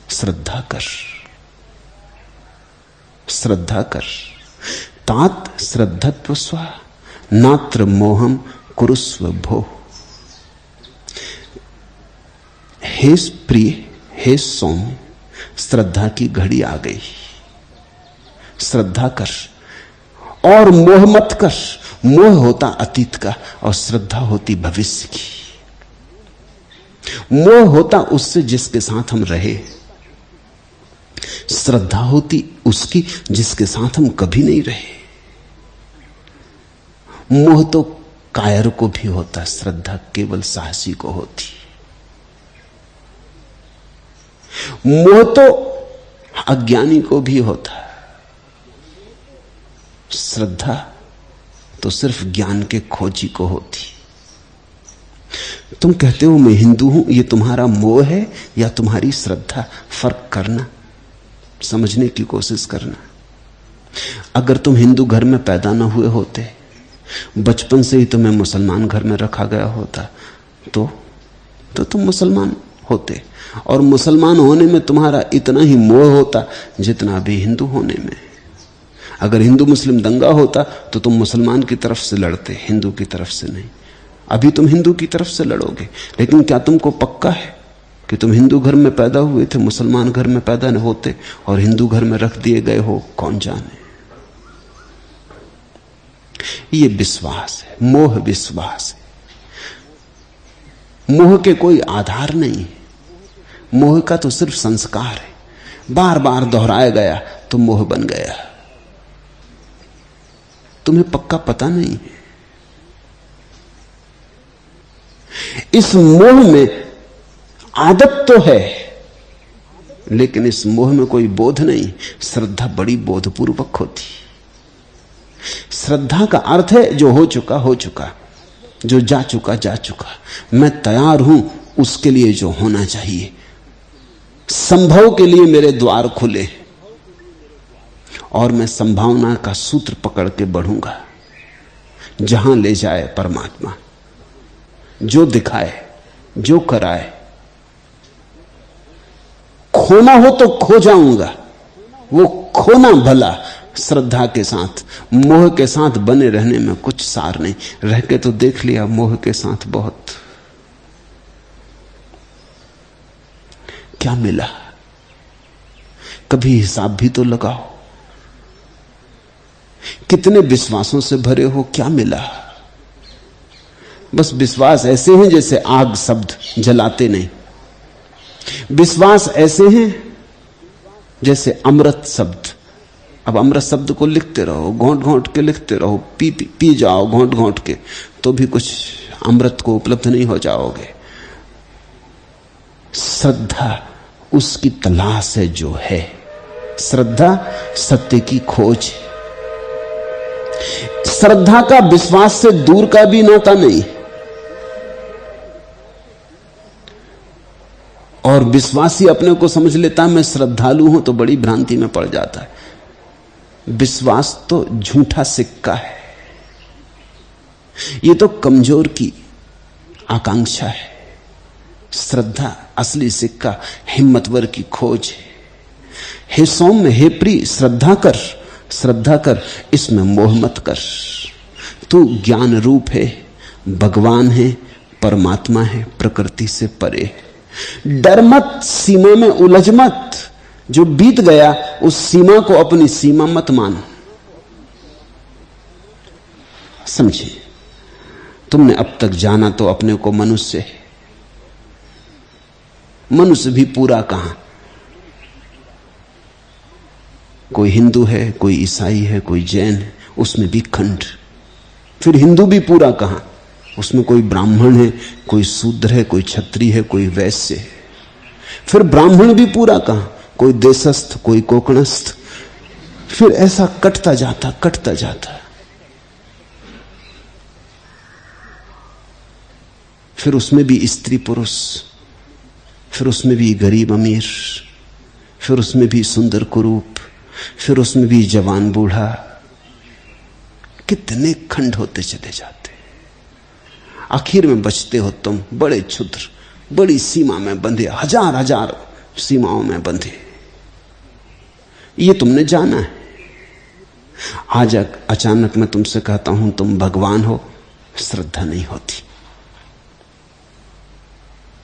श्रद्धा कर, श्रद्धा कर। तात श्रद्धत्व स्व नात्र मोहम कुरुस्व भो। हे प्रिय, हे सौम्य, श्रद्धा की घड़ी आ गई। श्रद्धा कर और मोह मत कर। मोह होता अतीत का और श्रद्धा होती भविष्य की। मोह होता उससे जिसके साथ हम रहे, श्रद्धा होती उसकी जिसके साथ हम कभी नहीं रहे। मोह तो कायर को भी होता, श्रद्धा केवल साहसी को होती। मोह तो अज्ञानी को भी होता, श्रद्धा तो सिर्फ ज्ञान के खोजी को होती। तुम कहते हो मैं हिंदू हूं, ये तुम्हारा मोह है या तुम्हारी श्रद्धा? फर्क करना, समझने की कोशिश करना। अगर तुम हिंदू घर में पैदा ना हुए होते, बचपन से ही तुम्हें मुसलमान घर में रखा गया होता, तो तुम मुसलमान होते। और मुसलमान होने में तुम्हारा इतना ही मोह होता जितना भी हिंदू होने में। अगर हिंदू मुस्लिम दंगा होता तो तुम मुसलमान की तरफ से लड़ते, हिंदू की तरफ से नहीं। अभी तुम हिंदू की तरफ से लड़ोगे, लेकिन क्या तुमको पक्का है कि तुम हिंदू घर में पैदा हुए थे, मुसलमान घर में पैदा न होते और हिंदू घर में रख दिए गए हो? कौन जाने। ये विश्वास है, मोह विश्वास है। मोह के कोई आधार नहीं है। मोह का तो सिर्फ संस्कार है, बार बार दोहराया गया तो मोह बन गया। तुम्हें पक्का पता नहीं है। इस मोह में आदत तो है, लेकिन इस मोह में कोई बोध नहीं। श्रद्धा बड़ी बोधपूर्वक होती। श्रद्धा का अर्थ है जो हो चुका हो चुका, जो जा चुका जा चुका। मैं तैयार हूं उसके लिए जो होना चाहिए। संभव के लिए मेरे द्वार खुले और मैं संभावना का सूत्र पकड़ के बढ़ूंगा। जहां ले जाए परमात्मा, जो दिखाए, जो कराए। खोना हो तो खो जाऊंगा, वो खोना भला। श्रद्धा के साथ, मोह के साथ बने रहने में कुछ सार नहीं। रह के तो देख लिया मोह के साथ बहुत, क्या मिला? कभी हिसाब भी तो लगाओ। कितने विश्वासों से भरे हो, क्या मिला? बस विश्वास ऐसे हैं जैसे आग, शब्द जलाते नहीं। विश्वास ऐसे हैं जैसे अमृत शब्द। अब अमृत शब्द को लिखते रहो, घोंट घोंट के लिखते रहो, पी जाओ घोंट घोंट के, तो भी कुछ अमृत को उपलब्ध नहीं हो जाओगे। श्रद्धा उसकी तलाश है जो है। श्रद्धा सत्य की खोज। श्रद्धा का विश्वास से दूर का भी नाता नहीं, और विश्वासी अपने को समझ लेता मैं श्रद्धालु हूं तो बड़ी भ्रांति में पड़ जाता है। विश्वास तो झूठा सिक्का है। यह तो कमजोर की आकांक्षा है। श्रद्धा असली सिक्का, हिम्मतवर की खोज है। हे सौम्य, हे प्रिय, श्रद्धा कर, श्रद्धा कर, इसमें मोह मत कर। तू ज्ञान रूप है, भगवान है, परमात्मा है, प्रकृति से परे है। डर मत, सीमा में उलझ मत। जो बीत गया उस सीमा को अपनी सीमा मत मान। समझे? तुमने अब तक जाना तो अपने को मनुष्य है। मनुष्य भी पूरा कहां? कोई हिंदू है, कोई ईसाई है, कोई जैन है, उसमें भी खंड। फिर हिंदू भी पूरा कहां? उसमें कोई ब्राह्मण है, कोई शूद्र है, कोई क्षत्रिय है, कोई वैश्य है। फिर ब्राह्मण भी पूरा कहां? कोई देशस्थ, कोई कोकणस्थ। फिर ऐसा कटता जाता, कटता जाता। फिर उसमें भी स्त्री पुरुष, फिर उसमें भी गरीब अमीर, फिर उसमें भी सुंदर कुरूप, फिर उसमें भी जवान बूढ़ा। कितने खंड होते चले जाते। आखिर में बचते हो तुम बड़े क्षुद्र, बड़ी सीमा में बंधे, हजार हजार सीमाओं में बंधे। ये तुमने जाना है। आज अचानक मैं तुमसे कहता हूं तुम भगवान हो, श्रद्धा नहीं होती।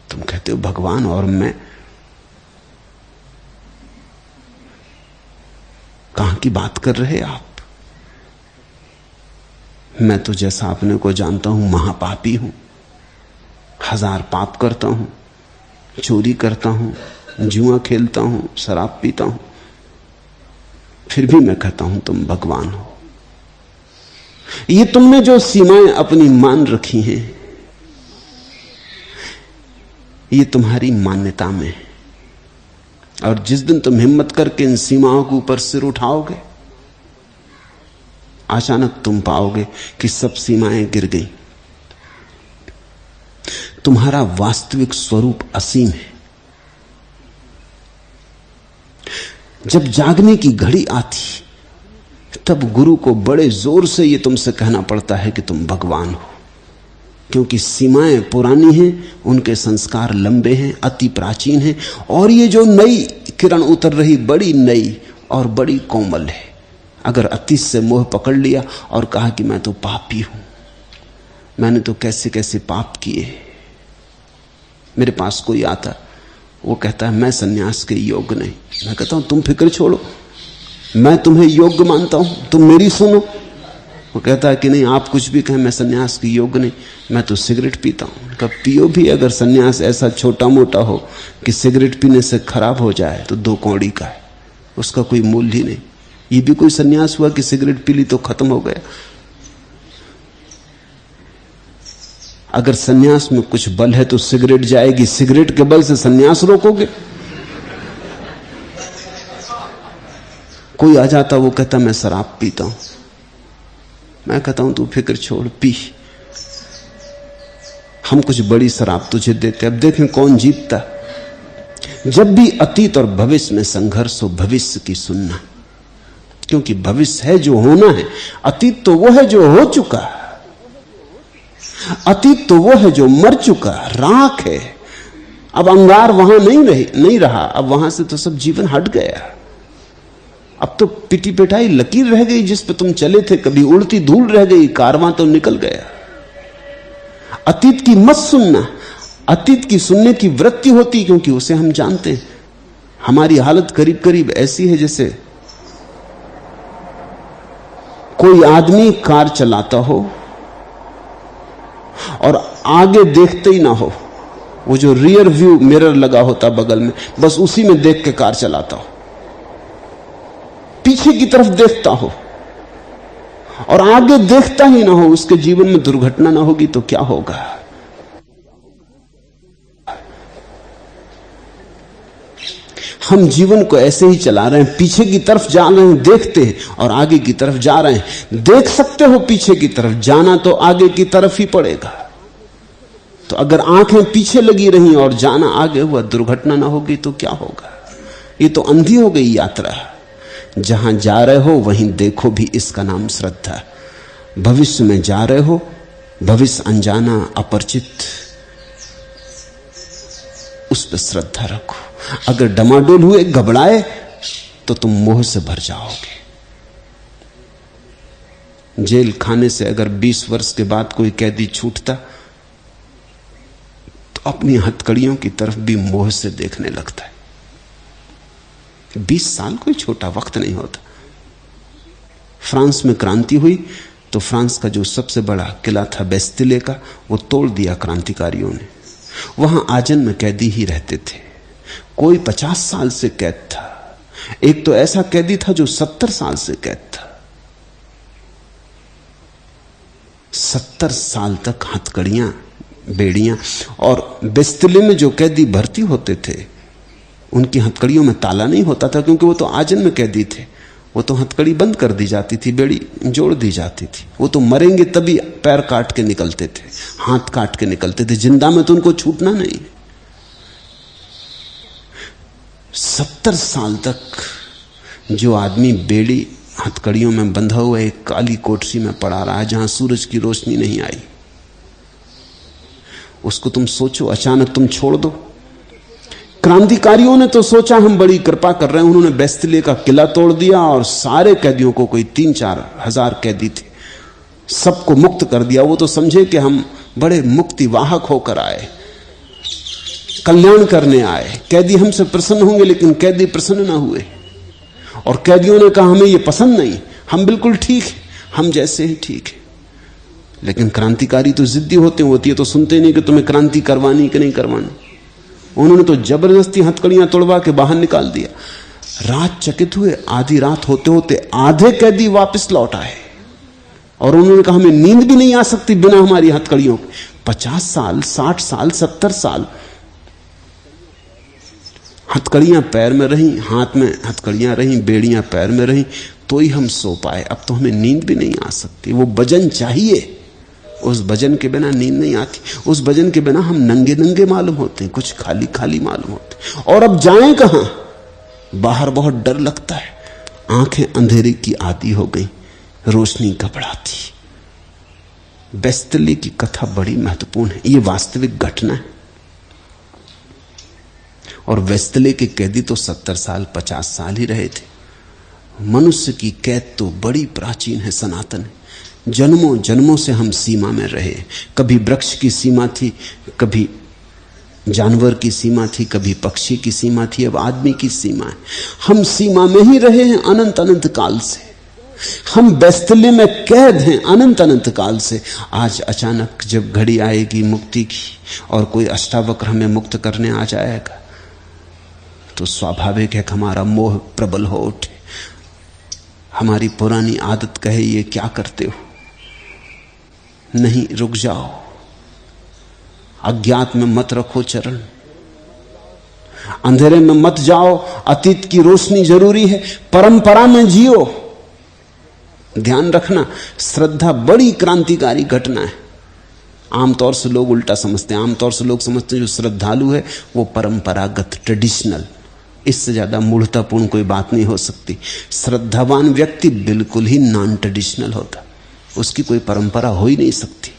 तुम कहते हो भगवान और मैं। कहां की बात कर रहे आप? मैं तो जैसा अपने को जानता हूं महापापी हूं, हजार पाप करता हूं, चोरी करता हूं, जुआ खेलता हूं, शराब पीता हूं, फिर भी मैं कहता हूं तुम भगवान हो। ये तुमने जो सीमाएं अपनी मान रखी हैं, ये तुम्हारी मान्यता में है। और जिस दिन तुम हिम्मत करके इन सीमाओं के ऊपर सिर उठाओगे, अचानक तुम पाओगे कि सब सीमाएं गिर गई। तुम्हारा वास्तविक स्वरूप असीम है। जब जागने की घड़ी आती, तब गुरु को बड़े जोर से यह तुमसे कहना पड़ता है कि तुम भगवान हो, क्योंकि सीमाएं पुरानी हैं, उनके संस्कार लंबे हैं, अति प्राचीन हैं, और ये जो नई किरण उतर रही बड़ी नई और बड़ी कोमल है। अगर अतीत से मोह पकड़ लिया और कहा कि मैं तो पापी हूं, मैंने तो कैसे कैसे पाप किए। मेरे पास कोई आता, वो कहता है मैं सन्यास के योग्य नहीं। मैं कहता हूं तुम फिक्र छोड़ो, मैं तुम्हें योग्य मानता हूं, तुम मेरी सुनो। वो कहता है कि नहीं, आप कुछ भी कहें, मैं सन्यास के योग्य नहीं, मैं तो सिगरेट पीता हूं। कब पियो भी, अगर सन्यास ऐसा छोटा मोटा हो कि सिगरेट पीने से खराब हो जाए तो 2 कौड़ी का है, उसका कोई मूल्य ही नहीं। ये भी कोई सन्यास हुआ कि सिगरेट पी ली तो खत्म हो गया। अगर सन्यास में कुछ बल है तो सिगरेट जाएगी, सिगरेट के बल से सन्यास रोकोगे? कोई आ जाता, वो कहता मैं शराब पीता हूं। मैं कहता हूं तू फिक्र छोड़, पी, हम कुछ बड़ी शराब तुझे देते। अब देखें कौन जीतता। जब भी अतीत और भविष्य में संघर्ष हो, भविष्य की सुनना, क्योंकि भविष्य है जो होना है, अतीत तो वो है जो हो चुका, अतीत तो वो है जो मर चुका, राख है। अब अंगार वहां नहीं रहा, अब वहां से तो सब जीवन हट गया। अब तो पिटी पिटाई लकीर रह गई जिस पे तुम चले थे, कभी उड़ती धूल रह गई, कारवां तो निकल गया। अतीत की मत सुनना, अतीत की सुनने की वृत्ति होती, क्योंकि उसे हम जानते हैं। हमारी हालत करीब करीब ऐसी है जैसे कोई आदमी कार चलाता हो और आगे देखते ही ना हो, वो जो रियर व्यू मिरर लगा होता बगल में, बस उसी में देख के कार चलाता हो, पीछे की तरफ देखता हो और आगे देखता ही ना हो, उसके जीवन में दुर्घटना ना होगी तो क्या होगा। हम जीवन को ऐसे ही चला रहे हैं, पीछे की तरफ जा रहे हैं, देखते हैं, और आगे की तरफ जा रहे हैं। देख सकते हो पीछे की तरफ, जाना तो आगे की तरफ ही पड़ेगा। तो अगर आंखें पीछे लगी रही और जाना आगे हुआ, दुर्घटना ना होगी तो क्या होगा। ये तो अंधी हो गई यात्रा। जहां जा रहे हो वहीं देखो भी, इसका नाम श्रद्धा। भविष्य में जा रहे हो, भविष्य अनजाना अपरिचित, उस पर श्रद्धा रखो। अगर डमाडोल हुए, घबराए, तो तुम मोह से भर जाओगे। जेल खाने से अगर 20 वर्ष के बाद कोई कैदी छूटता तो अपनी हथकड़ियों की तरफ भी मोह से देखने लगता है। 20 साल कोई छोटा वक्त नहीं होता। फ्रांस में क्रांति हुई तो फ्रांस का जो सबसे बड़ा किला था बेस्तिले का, वो तोड़ दिया क्रांतिकारियों ने। वहां आजन में कैदी ही रहते थे। कोई 50 साल से कैद था, एक तो ऐसा कैदी था जो 70 साल से कैद था। 70 साल तक हथकड़ियां, बेड़ियां। और बेस्तिले में जो कैदी भर्ती होते थे उनकी हथकड़ियों में ताला नहीं होता था, क्योंकि वो तो आजन में कैदी थे। वो तो हथकड़ी बंद कर दी जाती थी, बेड़ी जोड़ दी जाती थी। वो तो मरेंगे तभी पैर काट के निकलते थे, हाथ काट के निकलते थे, जिंदा में तो उनको छूटना नहीं। 70 साल तक जो आदमी बेड़ी हथकड़ियों में बंधा हुआ एक काली कोठरी में पड़ा रहा है जहां सूरज की रोशनी नहीं आई, उसको तुम सोचो, अचानक तुम छोड़ दो। क्रांतिकारियों ने तो सोचा हम बड़ी कृपा कर रहे हैं, उन्होंने बेस्तिले का किला तोड़ दिया और सारे कैदियों को, कोई 3-4 हजार कैदी थे, सबको मुक्त कर दिया। वो तो समझे कि हम बड़े मुक्ति वाहक होकर आए, कल्याण करने आए, कैदी हमसे प्रसन्न होंगे। लेकिन कैदी प्रसन्न ना हुए और कैदियों ने कहा हमें ये पसंद नहीं, हम बिल्कुल ठीक है, हम जैसे ही ठीक है। लेकिन क्रांतिकारी तो जिद्दी होती है तो सुनते नहीं कि तुम्हें क्रांति करवानी कि नहीं करवानी। उन्होंने तो जबरदस्ती हथकड़ियां तोड़वा के बाहर निकाल दिया। रात चकित हुए, आधी रात होते होते आधे कैदी वापस लौट आए और उन्होंने कहा हमें नींद भी नहीं आ सकती बिना हमारी हथकड़ियों के। 50 साल, 60 साल, 70 साल हथकड़ियां पैर में रहीं, हाथ में हथकड़ियां रहीं, बेड़ियां पैर में रहीं, तो ही हम सो पाए। अब तो हमें नींद भी नहीं आ सकती। वो भजन चाहिए, उस भजन के बिना नींद नहीं आती। उस भजन के बिना हम नंगे नंगे मालूम होते हैं, कुछ खाली खाली मालूम होते। और अब जाएं कहां? बाहर बहुत डर लगता है, आंखें अंधेरे की आदी हो गई, रोशनी घबराती। बेस्तिले की कथा बड़ी महत्वपूर्ण है, ये वास्तविक घटना है। और बेस्तिले के कैदी तो 70 साल 50 साल ही रहे थे। मनुष्य की कैद तो बड़ी प्राचीन है, सनातन है। जन्मों जन्मों से हम सीमा में रहे। कभी वृक्ष की सीमा थी, कभी जानवर की सीमा थी, कभी पक्षी की सीमा थी, अब आदमी की सीमा है। हम सीमा में ही रहे हैं अनंत अनंत काल से। हम बेस्तिले में कैद हैं अनंत अनंत काल से। आज अचानक जब घड़ी आएगी मुक्ति की और कोई अष्टावक्र हमें मुक्त करने आ जाएगा तो स्वाभाविक है कि हमारा मोह प्रबल हो उठे। हमारी पुरानी आदत कहे ये क्या करते हो, नहीं रुक जाओ, अज्ञात में मत रखो चरण। अंधेरे में मत जाओ, अतीत की रोशनी जरूरी है, परंपरा में जियो। ध्यान रखना, श्रद्धा बड़ी क्रांतिकारी घटना है। आमतौर से लोग उल्टा समझते हैं। आमतौर से लोग समझते हैं जो श्रद्धालु है वो परंपरागत, ट्रेडिशनल। इससे ज्यादा मूढ़तापूर्ण कोई बात नहीं हो सकती। श्रद्धावान व्यक्ति बिल्कुल ही नॉन ट्रेडिशनल होता, उसकी कोई परंपरा हो ही नहीं सकती।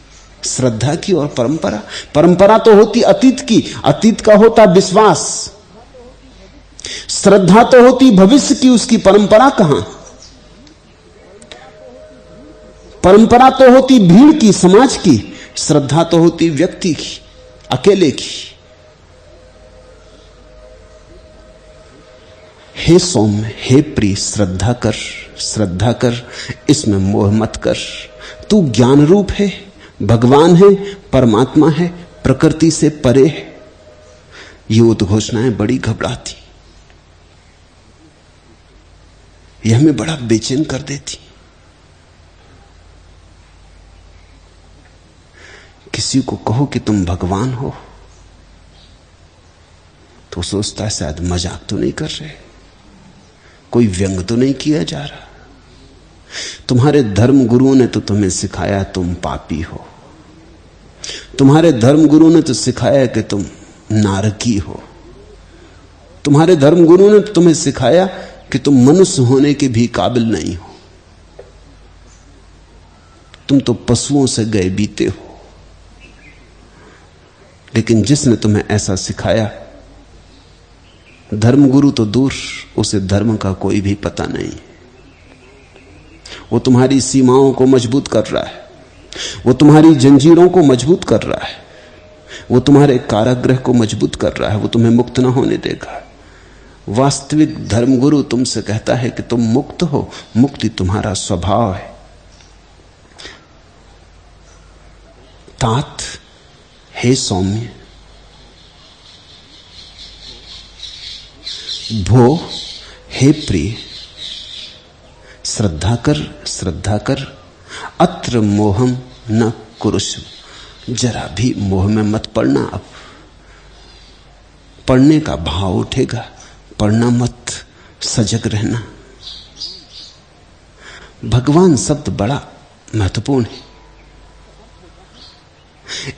श्रद्धा की और परंपरा, परंपरा तो होती अतीत की, अतीत का होता विश्वास। श्रद्धा तो होती भविष्य की, उसकी परंपरा कहां। परंपरा तो होती भीड़ की, समाज की, श्रद्धा तो होती व्यक्ति की, अकेले की। हे सौम्य, हे प्रिय, श्रद्धा कर, श्रद्धा कर, इसमें मोह मत कर। तू ज्ञान रूप है, भगवान है, परमात्मा है, प्रकृति से परे है। ये उद्घोषणाएं बड़ी घबराती, यह हमें बड़ा बेचैन कर देती। किसी को कहो कि तुम भगवान हो तो सोचता है शायद मजाक तो नहीं कर रहे, कोई व्यंग तो नहीं किया जा रहा। तुम्हारे धर्म गुरुओं ने तो तुम्हें सिखाया तुम पापी हो, तुम्हारे धर्म गुरुओं ने तो सिखाया कि तुम नारकी हो, तुम्हारे धर्म गुरुओं ने तो तुम्हें सिखाया कि तुम मनुष्य होने के भी काबिल नहीं हो, तुम तो पशुओं से गए बीते हो। लेकिन जिसने तुम्हें ऐसा सिखाया, धर्मगुरु तो दूर, उसे धर्म का कोई भी पता नहीं। वो तुम्हारी सीमाओं को मजबूत कर रहा है, वो तुम्हारी जंजीरों को मजबूत कर रहा है, वो तुम्हारे कारागृह को मजबूत कर रहा है, वो तुम्हें मुक्त ना होने देगा। वास्तविक धर्मगुरु तुमसे कहता है कि तुम मुक्त हो, मुक्ति तुम्हारा स्वभाव है। तात, हे सौम्य, भो, हे प्रिय, श्रद्धा कर, श्रद्धा कर, अत्र मोहम न कुरुष। जरा भी मोह में मत पड़ना। अब पढ़ने का भाव उठेगा, पढ़ना मत, सजग रहना। भगवान शब्द बड़ा महत्वपूर्ण है।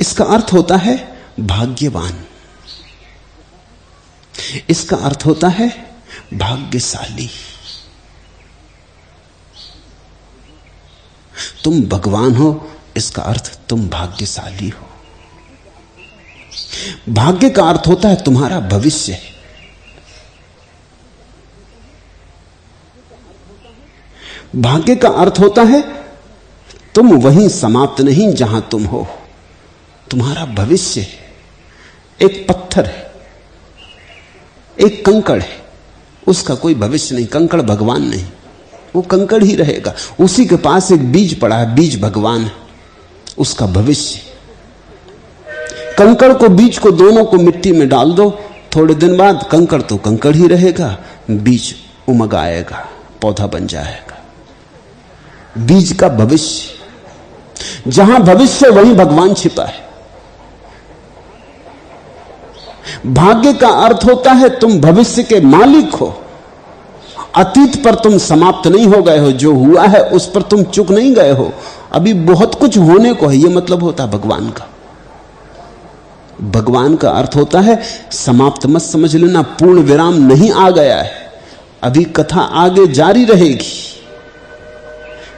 इसका अर्थ होता है भाग्यवान, इसका अर्थ होता है भाग्यशाली। तुम भगवान हो, इसका अर्थ तुम भाग्यशाली हो। भाग्य का अर्थ होता है तुम्हारा भविष्य। भाग्य का अर्थ होता है तुम वहीं समाप्त नहीं जहां तुम हो, तुम्हारा भविष्य है। एक पत्थर है, एक कंकड़ है, उसका कोई भविष्य नहीं। कंकड़ भगवान नहीं, वो कंकड़ ही रहेगा। उसी के पास एक बीज पड़ा है, बीज भगवान है, उसका भविष्य। कंकड़ को, बीज को, दोनों को मिट्टी में डाल दो, थोड़े दिन बाद कंकड़ तो कंकड़ ही रहेगा, बीज उमग आएगा, पौधा बन जाएगा। बीज का भविष्य, जहां भविष्य वहीं भगवान छिपा है। भाग्य का अर्थ होता है तुम भविष्य के मालिक हो। अतीत पर तुम समाप्त नहीं हो गए हो, जो हुआ है उस पर तुम चुक नहीं गए हो, अभी बहुत कुछ होने को है। यह मतलब होता है भगवान का। भगवान का अर्थ होता है समाप्त मत समझ लेना, पूर्ण विराम नहीं आ गया है, अभी कथा आगे जारी रहेगी।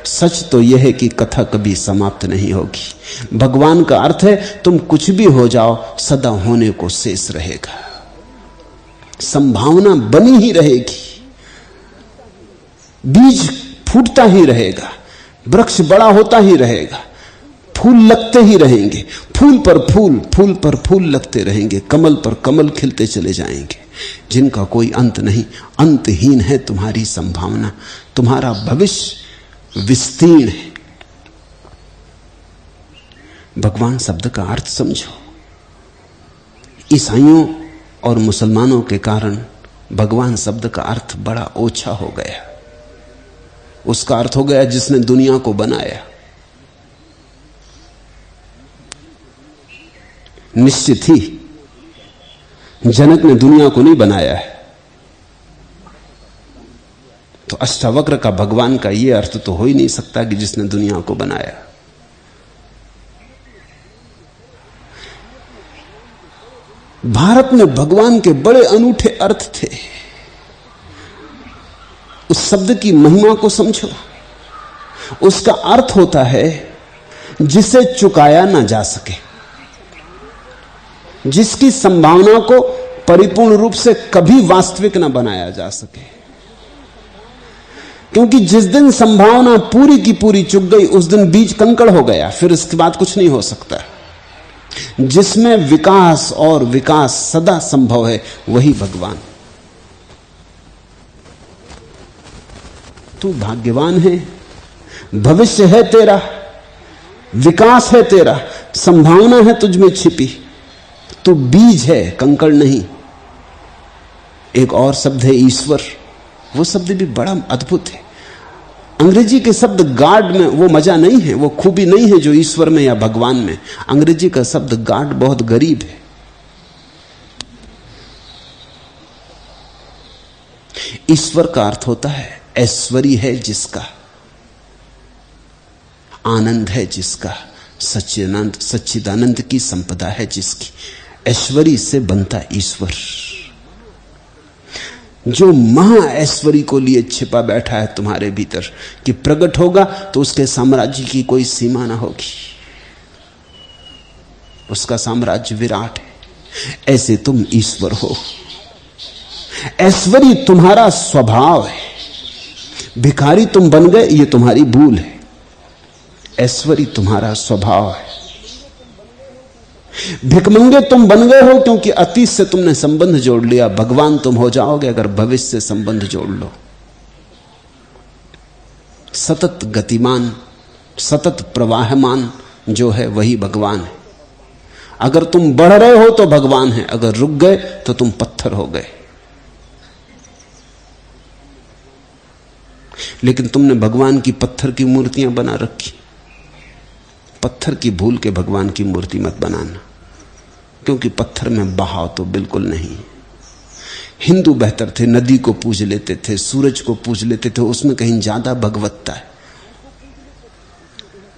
सच तो यह है कि कथा कभी समाप्त नहीं होगी। भगवान का अर्थ है तुम कुछ भी हो जाओ, सदा होने को शेष रहेगा, संभावना बनी ही रहेगी, बीज फूटता ही रहेगा, वृक्ष बड़ा होता ही रहेगा, फूल लगते ही रहेंगे, फूल पर फूल, फूल पर फूल लगते रहेंगे, कमल पर कमल खिलते चले जाएंगे, जिनका कोई अंत नहीं। अंतहीन है तुम्हारी संभावना, तुम्हारा भविष्य विस्तीर्ण है। भगवान शब्द का अर्थ समझो। ईसाइयों और मुसलमानों के कारण भगवान शब्द का अर्थ बड़ा ओछा हो गया। उसका अर्थ हो गया जिसने दुनिया को बनाया। निश्चित ही जनक ने दुनिया को नहीं बनाया है। तो अष्टावक्र का भगवान का यह अर्थ तो हो ही नहीं सकता कि जिसने दुनिया को बनाया। भारत में भगवान के बड़े अनूठे अर्थ थे। उस शब्द की महिमा को समझो। उसका अर्थ होता है जिसे चुकाया ना जा सके, जिसकी संभावना को परिपूर्ण रूप से कभी वास्तविक ना बनाया जा सके। क्योंकि जिस दिन संभावना पूरी की पूरी चुक गई उस दिन बीज कंकड़ हो गया, फिर इसके बाद कुछ नहीं हो सकता। जिसमें विकास और विकास सदा संभव है वही भगवान। तू भाग्यवान है, भविष्य है तेरा, विकास है तेरा, संभावना है तुझमें छिपी। तू बीज है, कंकड़ नहीं। एक और शब्द है ईश्वर। वो शब्द भी बड़ा अद्भुत है। अंग्रेजी के शब्द गॉड में वो मजा नहीं है, वो खूबी नहीं है जो ईश्वर में या भगवान में। अंग्रेजी का शब्द गॉड बहुत गरीब है। ईश्वर का अर्थ होता है ऐश्वर्य है जिसका, आनंद है जिसका, सच्चिदानंद की संपदा है जिसकी। ऐश्वर्य से बनता ईश्वर, जो महा ऐश्वर्य को लिए छिपा बैठा है तुम्हारे भीतर, कि प्रकट होगा तो उसके साम्राज्य की कोई सीमा ना होगी। उसका साम्राज्य विराट है। ऐसे तुम ईश्वर हो। ऐश्वर्य तुम्हारा स्वभाव है। भिखारी तुम बन गए ये तुम्हारी भूल है। ऐश्वर्य तुम्हारा स्वभाव है। भिखमंगे तुम बन गए हो क्योंकि अतीत से तुमने संबंध जोड़ लिया। भगवान तुम हो जाओगे अगर भविष्य से संबंध जोड़ लो। सतत गतिमान, सतत प्रवाहमान जो है वही भगवान है। अगर तुम बढ़ रहे हो तो भगवान है, अगर रुक गए तो तुम पत्थर हो गए। लेकिन तुमने भगवान की पत्थर की मूर्तियां बना रखी। पत्थर की भूल के भगवान की मूर्ति मत बनाना, क्योंकि पत्थर में बहाव तो बिल्कुल नहीं। हिंदू बेहतर थे, नदी को पूज लेते थे, सूरज को पूज लेते थे, उसमें कहीं ज्यादा भगवत्ता है।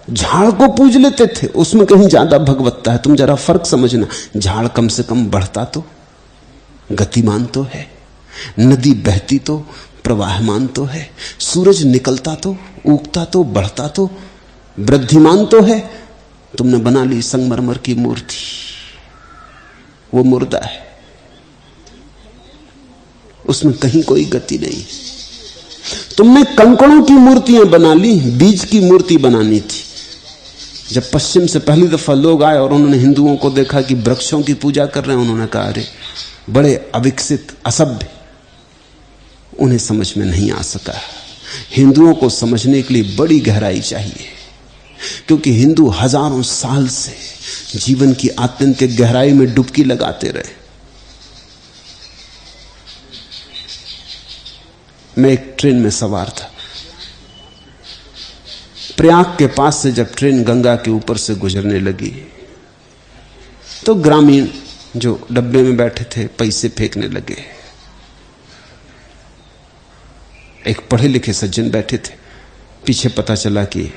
झाड़ को पूज लेते थे, उसमें कहीं ज्यादा भगवत्ता है। तुम जरा फर्क समझना। झाड़ कम से कम बढ़ता तो, गतिमान तो है, नदी बहती तो, प्रवाहमान तो है, सूरज निकलता तो, उगता तो, बढ़ता तो, वृद्धिमान तो है। तुमने बना ली संगमरमर की मूर्ति, वो मुर्दा है, उसमें कहीं कोई गति नहीं। तुमने कंकड़ों की मूर्तियां बना ली, बीज की मूर्ति बनानी थी। जब पश्चिम से पहली दफा लोग आए और उन्होंने हिंदुओं को देखा कि वृक्षों की पूजा कर रहे हैं, उन्होंने कहा अरे बड़े अविकसित, असभ्य। उन्हें समझ में नहीं आ सका। हिंदुओं को समझने के लिए बड़ी गहराई चाहिए, क्योंकि हिंदू हजारों साल से जीवन की आत्यंत के गहराई में डुबकी लगाते रहे। मैं एक ट्रेन में सवार था। प्रयाग के पास से जब ट्रेन गंगा के ऊपर से गुजरने लगी तो ग्रामीण जो डब्बे में बैठे थे पैसे फेंकने लगे। एक पढ़े लिखे सज्जन बैठे थे। पीछे पता चला कि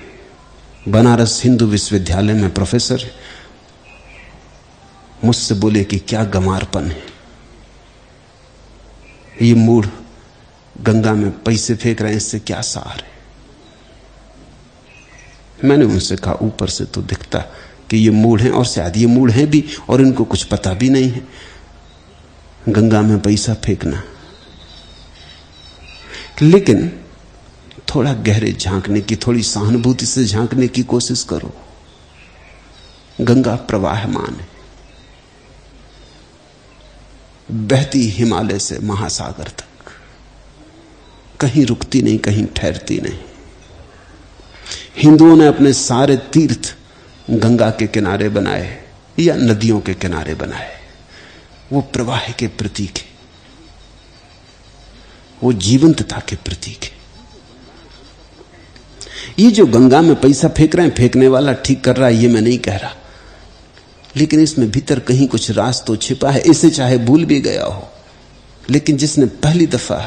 बनारस हिंदू विश्वविद्यालय में प्रोफेसर है। मुझसे बोले कि क्या गंवारपन है, ये मूढ़ गंगा में पैसे फेंक रहे हैं, इससे क्या सार है। मैंने उनसे कहा ऊपर से तो दिखता कि ये मूढ़ हैं, और शायद ये मूढ़ हैं भी और इनको कुछ पता भी नहीं है गंगा में पैसा फेंकना। लेकिन थोड़ा गहरे झांकने की, थोड़ी सहानुभूति से झांकने की कोशिश करो। गंगा प्रवाहमान है, बहती हिमालय से महासागर तक, कहीं रुकती नहीं, कहीं ठहरती नहीं। हिंदुओं ने अपने सारे तीर्थ गंगा के किनारे बनाए या नदियों के किनारे बनाए। वो प्रवाह के प्रतीक है, वो जीवंतता के प्रतीक है। ये जो गंगा में पैसा फेंक रहे हैं, फेंकने वाला ठीक कर रहा है ये मैं नहीं कह रहा, लेकिन इसमें भीतर कहीं कुछ राज तो छिपा है। इसे चाहे भूल भी गया हो, लेकिन जिसने पहली दफा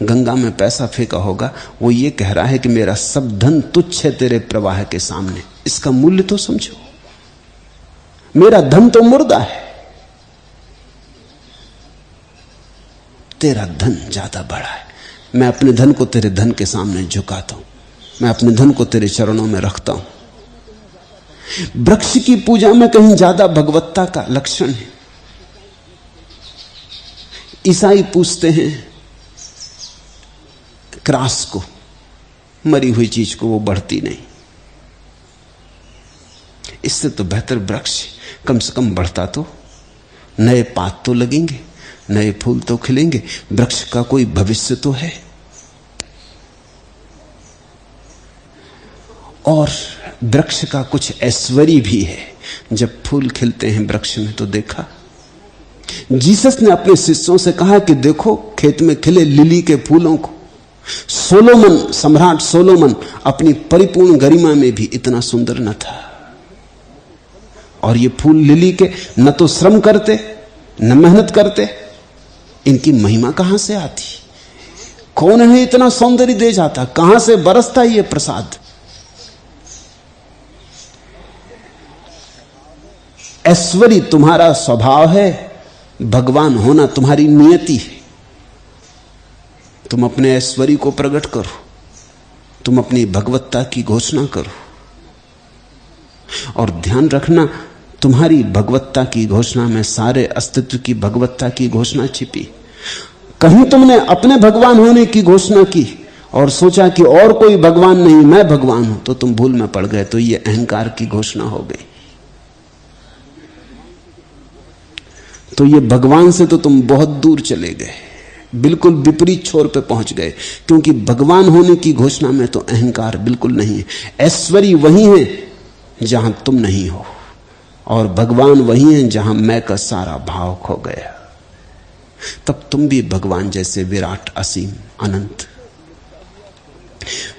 गंगा में पैसा फेंका होगा वो ये कह रहा है कि मेरा सब धन तुच्छ है तेरे प्रवाह के सामने। इसका मूल्य तो समझो। मेरा धन तो मुर्दा है, तेरा धन ज्यादा बड़ा है। मैं अपने धन को तेरे धन के सामने झुकाता हूं, मैं अपने धन को तेरे चरणों में रखता हूं। वृक्ष की पूजा में कहीं ज्यादा भगवत्ता का लक्षण है। ईसाई पूछते हैं क्रॉस को, मरी हुई चीज को वो बढ़ती नहीं। इससे तो बेहतर वृक्ष कम से कम बढ़ता तो, नए पात तो लगेंगे, नए फूल तो खिलेंगे। वृक्ष का कोई भविष्य तो है। और वृक्ष का कुछ ऐश्वर्य भी है। जब फूल खिलते हैं वृक्ष में तो देखा, जीसस ने अपने शिष्यों से कहा कि देखो खेत में खिले लिली के फूलों को। सोलोमन, सम्राट सोलोमन अपनी परिपूर्ण गरिमा में भी इतना सुंदर न था। और ये फूल लिली के न तो श्रम करते न मेहनत करते, इनकी महिमा कहां से आती? कौन इन्हें इतना सौंदर्य दे जाता? कहां से बरसता ये प्रसाद? ऐश्वर्य तुम्हारा स्वभाव है, भगवान होना तुम्हारी नियति है। तुम अपने ऐश्वर्य को प्रकट करो, तुम अपनी भगवत्ता की घोषणा करो। और ध्यान रखना, तुम्हारी भगवत्ता की घोषणा में सारे अस्तित्व की भगवत्ता की घोषणा छिपी। कहीं तुमने अपने भगवान होने की घोषणा की और सोचा कि और कोई भगवान नहीं, मैं भगवान हूं, तो तुम भूल में पड़ गए। तो ये अहंकार की घोषणा हो गई। तो ये भगवान से तो तुम बहुत दूर चले गए, बिल्कुल विपरीत छोर पे पहुंच गए। क्योंकि भगवान होने की घोषणा में तो अहंकार बिल्कुल नहीं है। ऐश्वर्य वही है जहां तुम नहीं हो, और भगवान वही है जहां मैं का सारा भाव खो गया। तब तुम भी भगवान जैसे विराट, असीम, अनंत।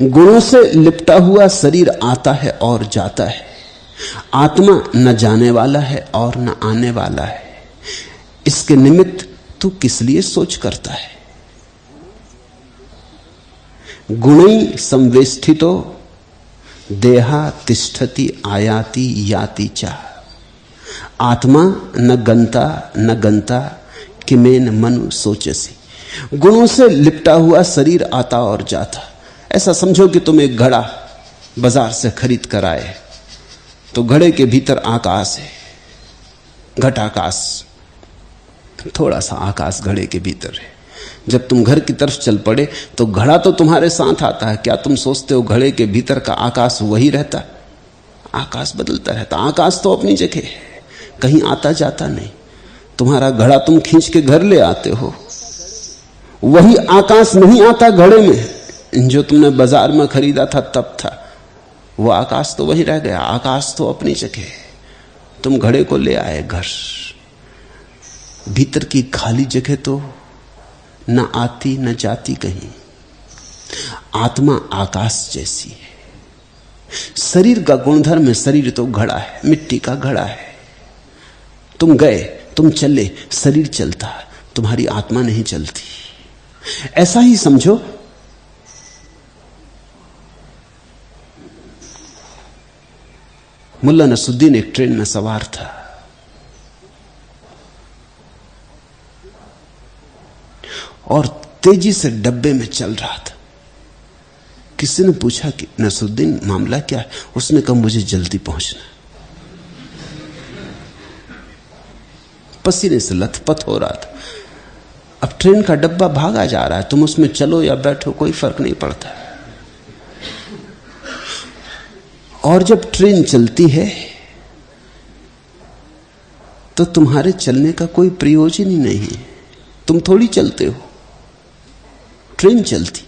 गुणों से लिपटा हुआ शरीर आता है और जाता है। आत्मा न जाने वाला है और न आने वाला है। इसके निमित्त तू किस लिए सोच करता है? गुणै संवेष्टितो देहा तिष्ठति आयाति याति चा। आत्मा न गंता किमेन मनु सोचसी। गुणों से लिपटा हुआ शरीर आता और जाता। ऐसा समझो कि तुम एक घड़ा बाजार से खरीद कर आए, तो घड़े के भीतर आकाश है, घटाकाश, थोड़ा सा आकाश घड़े के भीतर है। जब तुम घर की तरफ चल पड़े तो घड़ा तो तुम्हारे साथ आता है। क्या तुम सोचते हो घड़े के भीतर का आकाश वही रहता? आकाश बदलता रहता। आकाश तो अपनी जगह है, कहीं आता जाता नहीं। तुम्हारा घड़ा तुम खींच के घर ले आते हो, वही आकाश नहीं आता घड़े में जो तुमने बाजार में खरीदा था तब था। वो आकाश तो वही रह गया। आकाश तो अपनी जगह है। तुम घड़े को ले आए घर, भीतर की खाली जगह तो न आती न जाती कहीं। आत्मा आकाश जैसी है। शरीर का गुणधर्म है, शरीर तो घड़ा है, मिट्टी का घड़ा है। तुम गए, तुम चले, शरीर चलता, तुम्हारी आत्मा नहीं चलती। ऐसा ही समझो मुल्ला नसरुद्दीन एक ट्रेन में सवार था। और तेजी से डब्बे में चल रहा था। किसी ने पूछा कि नसरुद्दीन मामला क्या है? उसने कहा मुझे जल्दी पहुंचना। पसीने से लथपथ हो रहा था। अब ट्रेन का डब्बा भागा जा रहा है, तुम उसमें चलो या बैठो कोई फर्क नहीं पड़ता। और जब ट्रेन चलती है तो तुम्हारे चलने का कोई प्रयोजन ही नहीं है। तुम थोड़ी चलते हो, ट्रेन चलती,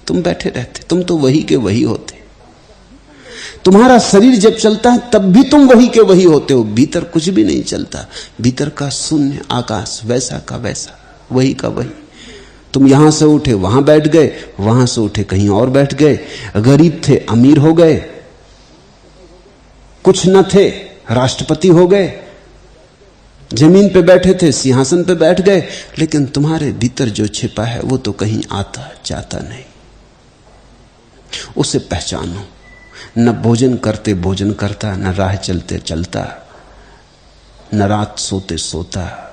तुम बैठे रहते, तुम तो वही के वही होते। तुम्हारा शरीर जब चलता है तब भी तुम वही के वही होते हो। भीतर कुछ भी नहीं चलता। भीतर का शून्य आकाश वैसा का वैसा, वही का वही। तुम यहां से उठे वहां बैठ गए, वहां से उठे कहीं और बैठ गए। गरीब थे अमीर हो गए, कुछ न थे राष्ट्रपति हो गए, जमीन पे बैठे थे, सिंहासन पे बैठ गए, लेकिन तुम्हारे भीतर जो छिपा है वो तो कहीं आता जाता नहीं। उसे पहचानो। न भोजन करते भोजन करता, न राह चलते चलता, न रात सोते सोता,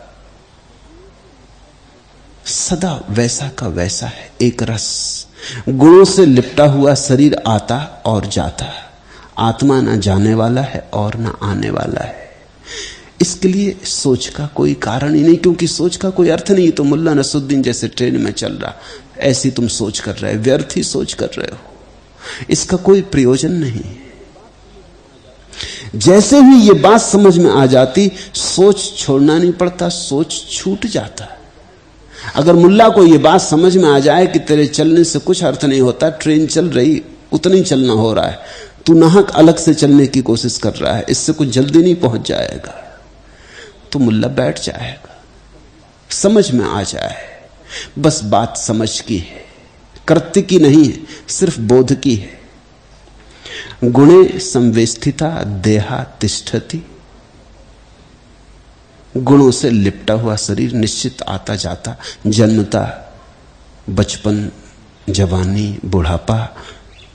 सदा वैसा का वैसा है, एक रस। गुणों से लिपटा हुआ शरीर आता और जाता, आत्मा न जाने वाला है और न आने वाला है। इसके लिए सोच का कोई कारण ही नहीं, क्योंकि सोच का कोई अर्थ नहीं। तो मुल्ला नसरुद्दीन जैसे ट्रेन में चल रहा, ऐसी तुम सोच कर रहे हो, व्यर्थ ही सोच कर रहे हो, इसका कोई प्रयोजन नहीं। जैसे ही ये बात समझ में आ जाती, सोच छोड़ना नहीं पड़ता, सोच छूट जाता। अगर मुल्ला को ये बात समझ में आ जाए कि तेरे चलने से कुछ अर्थ नहीं होता, ट्रेन चल रही उतना ही चलना हो रहा है, तू नाहक अलग से चलने की कोशिश कर रहा है, इससे कुछ जल्दी नहीं पहुंच जाएगा, तो मुल्ला बैठ जाएगा। समझ में आ जाए, बस बात समझ की है, कृत्य की नहीं है, सिर्फ बोध की है। गुणे संवेष्टिता देहा तिष्ठति। गुणों से लिपटा हुआ शरीर निश्चित आता जाता, जन्मता, बचपन, जवानी, बुढ़ापा,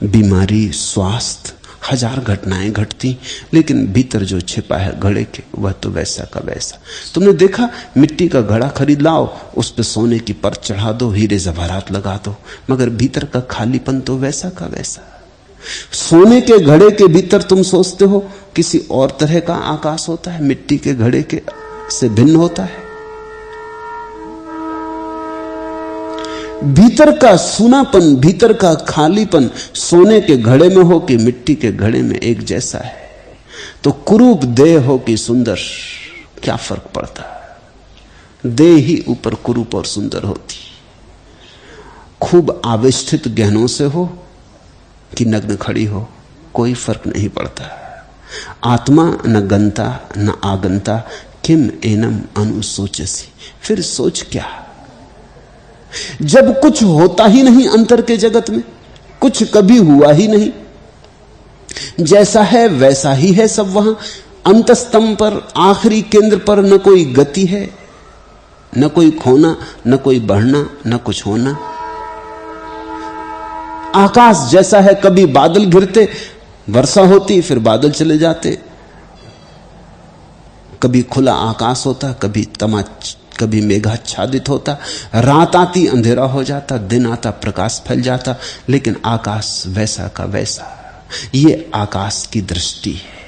बीमारी, स्वास्थ्य, हजार घटनाएं घटती, लेकिन भीतर जो छिपा है घड़े के, वह तो वैसा का वैसा। तुमने देखा, मिट्टी का घड़ा खरीद लाओ, उस पे सोने की परत चढ़ा दो, हीरे जवाहरात लगा दो, मगर भीतर का खालीपन तो वैसा का वैसा। सोने के घड़े के भीतर तुम सोचते हो किसी और तरह का आकाश होता है, मिट्टी के घड़े के से भिन्न होता है। भीतर का सूनापन, भीतर का खालीपन सोने के घड़े में हो कि मिट्टी के घड़े में एक जैसा है। तो कुरूप देह हो कि सुंदर, क्या फर्क पड़ता है? देह ही ऊपर कुरूप और सुंदर होती। खूब आविष्ठित गहनों से हो कि नग्न खड़ी हो, कोई फर्क नहीं पड़ता। आत्मा न गंता न आगंता, किम एनम अनुसोचसी। फिर सोच क्या, जब कुछ होता ही नहीं अंतर के जगत में, कुछ कभी हुआ ही नहीं, जैसा है वैसा ही है सब वहां। अंतस्तंभ पर, आखिरी केंद्र पर न कोई गति है, न कोई खोना, न कोई बढ़ना, न कुछ होना। आकाश जैसा है, कभी बादल घिरते, वर्षा होती, फिर बादल चले जाते, कभी खुला आकाश होता, कभी मेघाच्छादित होता, रात आती अंधेरा हो जाता, दिन आता प्रकाश फैल जाता, लेकिन आकाश वैसा का वैसा। ये आकाश की दृष्टि है।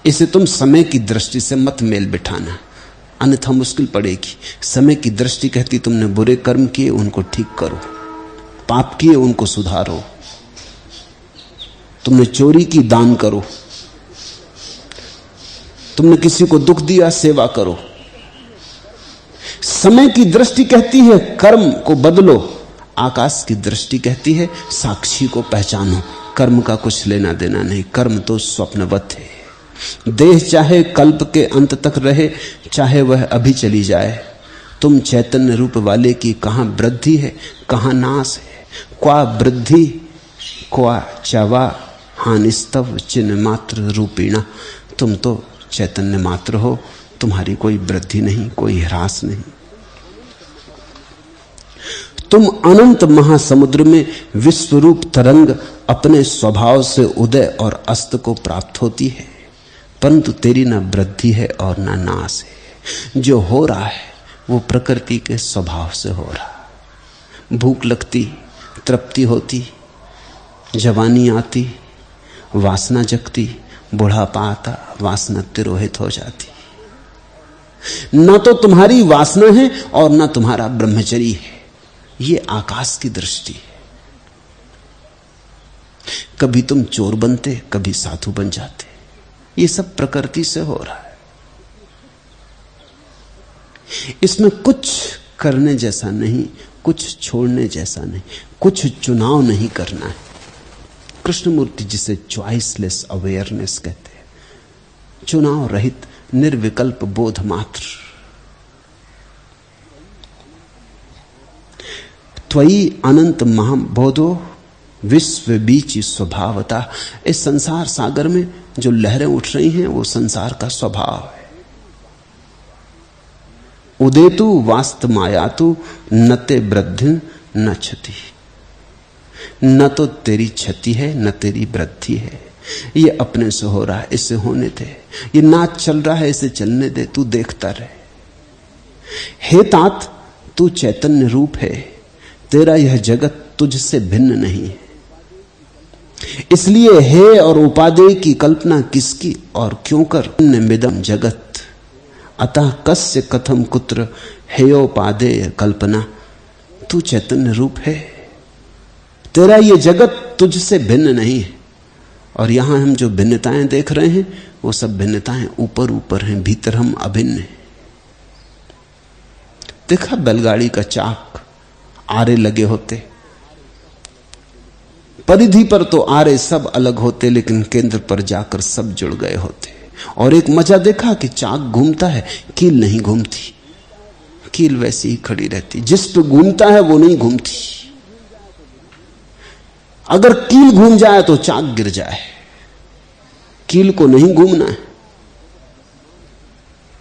इसे तुम समय की दृष्टि से मत मेल बिठाना, अन्यथा मुश्किल पड़ेगी। समय की दृष्टि कहती तुमने बुरे कर्म किए, उनको ठीक करो, पाप किए उनको सुधारो, तुमने चोरी की दान करो, तुमने किसी को दुख दिया सेवा करो। समय की दृष्टि कहती है कर्म को बदलो, आकाश की दृष्टि कहती है साक्षी को पहचानो। कर्म का कुछ लेना देना नहीं, कर्म तो स्वप्नवत है। देह चाहे कल्प के अंत तक रहे, चाहे वह अभी चली जाए, तुम चैतन्य रूप वाले की कहां वृद्धि है कहां नाश है। क्वा वृद्धि क्वा चवा हानिस्तव चिन्ह मात्र रूपीणा। तुम तो चैतन्य मात्र हो, तुम्हारी कोई वृद्धि नहीं, कोई ह्रास नहीं। तुम अनंत महासमुद्र में विश्वरूप तरंग अपने स्वभाव से उदय और अस्त को प्राप्त होती है, परंतु तेरी न वृद्धि है और न नाश है। जो हो रहा है वो प्रकृति के स्वभाव से हो रहा। भूख लगती, तृप्ति होती, जवानी आती, वासना जगती, बुढ़ापा आता, वासना तिरोहित हो जाती। न तो तुम्हारी वासना है और न तुम्हारा ब्रह्मचर्य है। ये आकाश की दृष्टि है। कभी तुम चोर बनते, कभी साधु बन जाते, ये सब प्रकृति से हो रहा है। इसमें कुछ करने जैसा नहीं, कुछ छोड़ने जैसा नहीं, कुछ चुनाव नहीं करना है। कृष्णमूर्ति जिसे चॉइसलेस अवेयरनेस कहते हैं, चुनाव रहित निर्विकल्प बोध मात्र। त्वयि अनंत महाबोधो विश्व बीच स्वभावता। इस संसार सागर में जो लहरें उठ रही हैं वो संसार का स्वभाव है। उदेतु वास्त मायातु न ते वृद्धि न क्षति। न तो तेरी क्षति है न तेरी वृद्धि है। ये अपने से हो रहा है, इसे होने दे। ये नाच चल रहा है, इसे चलने दे, तू देखता रहे। हे तात, तू चैतन्य रूप है, तेरा यह जगत तुझसे भिन्न नहीं है। इसलिए हे और उपादेय की कल्पना किसकी और क्यों कर। मिदम जगत अतः कस्य कथम कुत्र हेयोपादेय कल्पना। तू चैतन्य रूप है, तेरा ये जगत तुझसे भिन्न नहीं है। और यहां हम जो भिन्नताएं देख रहे हैं वो सब भिन्नताएं ऊपर ऊपर हैं, भीतर हम अभिन्न हैं। देखा बैलगाड़ी का चाक, आरे लगे होते, परिधि पर तो आरे सब अलग होते, लेकिन केंद्र पर जाकर सब जुड़ गए होते। और एक मजा देखा कि चाक घूमता है, कील नहीं घूमती, कील वैसी ही खड़ी रहती। जिस पे घूमता है वो नहीं घूमती। अगर कील घूम जाए तो चाक गिर जाए, कील को नहीं घूमना है।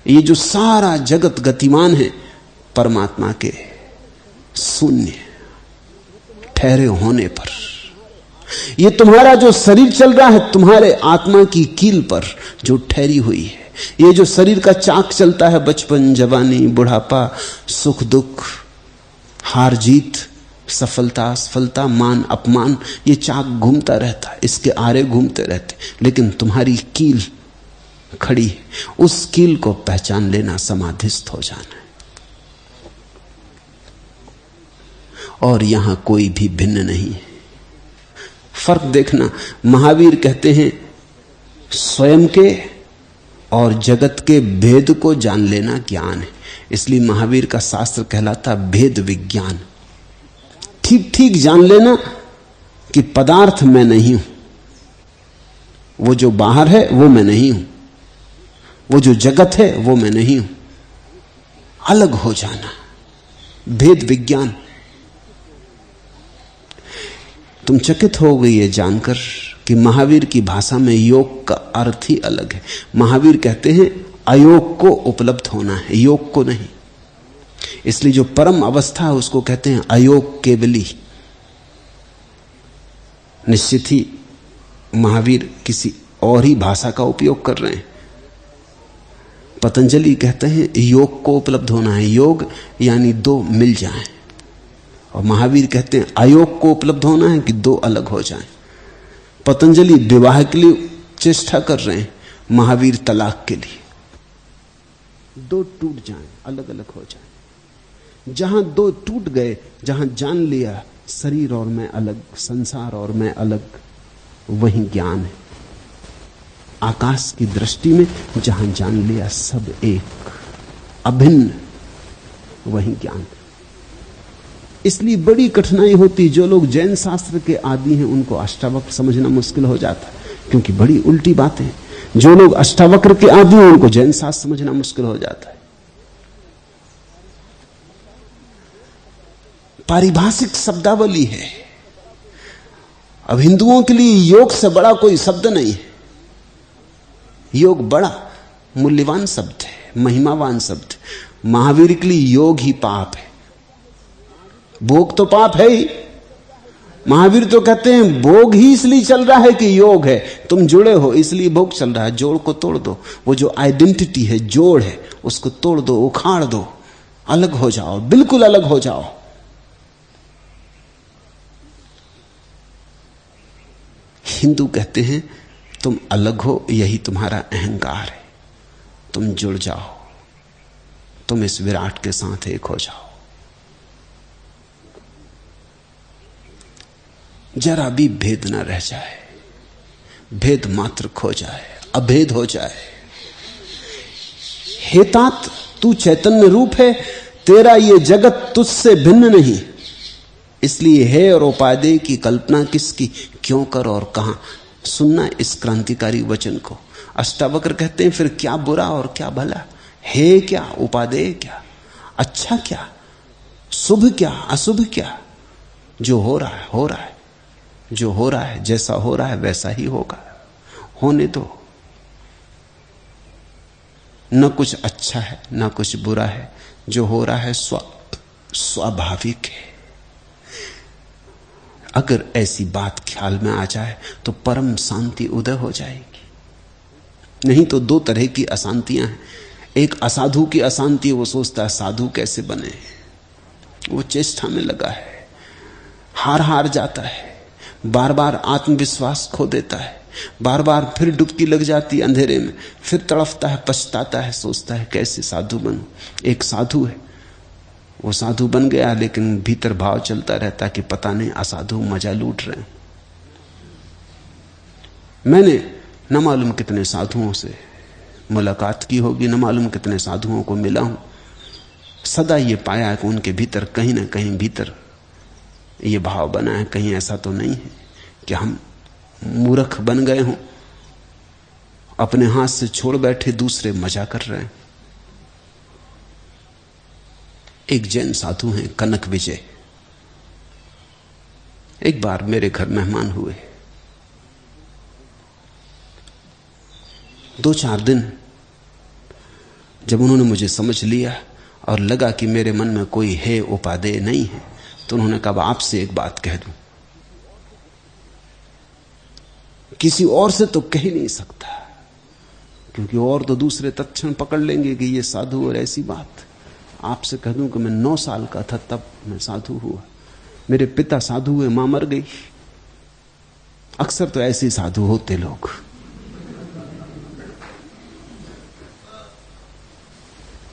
ये जो सारा जगत गतिमान है परमात्मा के शून्य ठहरे होने पर। ये तुम्हारा जो शरीर चल रहा है तुम्हारे आत्मा की कील पर जो ठहरी हुई है। ये जो शरीर का चाक चलता है, बचपन, जवानी, बुढ़ापा, सुख दुख, हार जीत, सफलता असफलता, मान अपमान, ये चाक घूमता रहता है, इसके आरे घूमते रहते। लेकिन तुम्हारी कील खड़ी है, उस कील को पहचान लेना, समाधिस्थ हो जाना है। और यहां कोई भी भिन्न नहीं है। फर्क देखना, महावीर कहते हैं स्वयं के और जगत के भेद को जान लेना ज्ञान है। इसलिए महावीर का शास्त्र कहलाता भेद विज्ञान। ठीक ठीक जान लेना कि पदार्थ मैं नहीं हूं, वो जो बाहर है वो मैं नहीं हूं, वो जो जगत है वो मैं नहीं हूं। अलग हो जाना, भेद विज्ञान। तुम चकित हो गई ये जानकर कि महावीर की भाषा में योग का अर्थ ही अलग है। महावीर कहते हैं अयोग को उपलब्ध होना है, योग को नहीं। इसलिए जो परम अवस्था है उसको कहते हैं अयोग केवली। निश्चित ही महावीर किसी और ही भाषा का उपयोग कर रहे हैं। पतंजलि कहते हैं योग को उपलब्ध होना है, योग यानी दो मिल जाएं। और महावीर कहते हैं अयोग को उपलब्ध होना है कि दो अलग हो जाएं। पतंजलि विवाह के लिए चेष्टा कर रहे हैं, महावीर तलाक के लिए। दो टूट जाएं, अलग अलग हो जाएं। जहां दो टूट गए, जहां जान लिया शरीर और मैं अलग, संसार और मैं अलग, वही ज्ञान है। आकाश की दृष्टि में जहां जान लिया सब एक, अभिन्न, वही ज्ञान है। इसलिए बड़ी कठिनाई होती। जो लोग जैन शास्त्र के आदी हैं उनको अष्टावक्र समझना मुश्किल हो जाता है, क्योंकि बड़ी उल्टी बातें। जो लोग अष्टावक्र के आदी हैं उनको जैन शास्त्र समझना मुश्किल हो जाता है। पारिभाषिक शब्दावली है। अब हिंदुओं के लिए योग से बड़ा कोई शब्द नहीं है। योग बड़ा मूल्यवान शब्द है, महिमावान शब्द। महावीर के लिए योग ही पाप है, भोग तो पाप है ही। महावीर तो कहते हैं भोग ही इसलिए चल रहा है कि योग है, तुम जुड़े हो इसलिए भोग चल रहा है। जोड़ को तोड़ दो, वो जो आइडेंटिटी है, जोड़ है, उसको तोड़ दो, उखाड़ दो, अलग हो जाओ, बिल्कुल अलग हो जाओ। हिंदू कहते हैं तुम अलग हो, यही तुम्हारा अहंकार है। तुम जुड़ जाओ, तुम इस विराट के साथ एक हो जाओ। जरा भी भेद ना रह जाए, भेद मात्र खो जाए, अभेद हो जाए। हे तात, तू चैतन्य रूप है, तेरा ये जगत तुझसे भिन्न नहीं। इसलिए है और उपादेय की कल्पना किसकी, क्यों कर और कहां। सुनना इस क्रांतिकारी वचन को। अष्टावक्र कहते हैं फिर क्या बुरा और क्या भला, है क्या, उपादेय क्या, अच्छा क्या, शुभ क्या, अशुभ क्या। जो हो रहा है हो रहा है, जो हो रहा है, जैसा हो रहा है वैसा ही होगा, होने दो। न कुछ अच्छा है न कुछ बुरा है, जो हो रहा है स्वाभाविक है। अगर ऐसी बात ख्याल में आ जाए तो परम शांति उदय हो जाएगी। नहीं तो दो तरह की अशांतियां हैं। एक असाधु की अशांति, वो सोचता है साधु कैसे बने, वो चेष्टा में लगा है, हार जाता है, बार बार आत्मविश्वास खो देता है, बार बार फिर डुबकी लग जाती है अंधेरे में, फिर तड़फता है, पछताता है, सोचता है कैसे साधु बनूं। एक साधु है, वो साधु बन गया, लेकिन भीतर भाव चलता रहता कि पता नहीं असाधु मजा लूट रहे हैं। मैंने न मालूम कितने साधुओं से मुलाकात की होगी, न मालूम कितने साधुओं को मिला हूं, सदा ये पाया है कि उनके भीतर कहीं ना कहीं भीतर ये भाव बना है, कहीं ऐसा तो नहीं है कि हम मूर्ख बन गए हों, अपने हाथ से छोड़ बैठे, दूसरे मजा कर रहे हैं। एक जैन साधु हैं कनक विजय, एक बार मेरे घर मेहमान हुए। 2-4 दिन जब उन्होंने मुझे समझ लिया और लगा कि मेरे मन में कोई है उपादेय नहीं है, तो उन्होंने कहा आपसे एक बात कह दूं, किसी और से तो कह ही नहीं सकता, क्योंकि और तो दूसरे तत्क्षण पकड़ लेंगे कि ये साधु, और ऐसी बात आपसे कह दूं कि मैं 9 साल का था तब मैं साधु हुआ। मेरे पिता साधु हुए, मां मर गई। अक्सर तो ऐसे साधु होते लोग।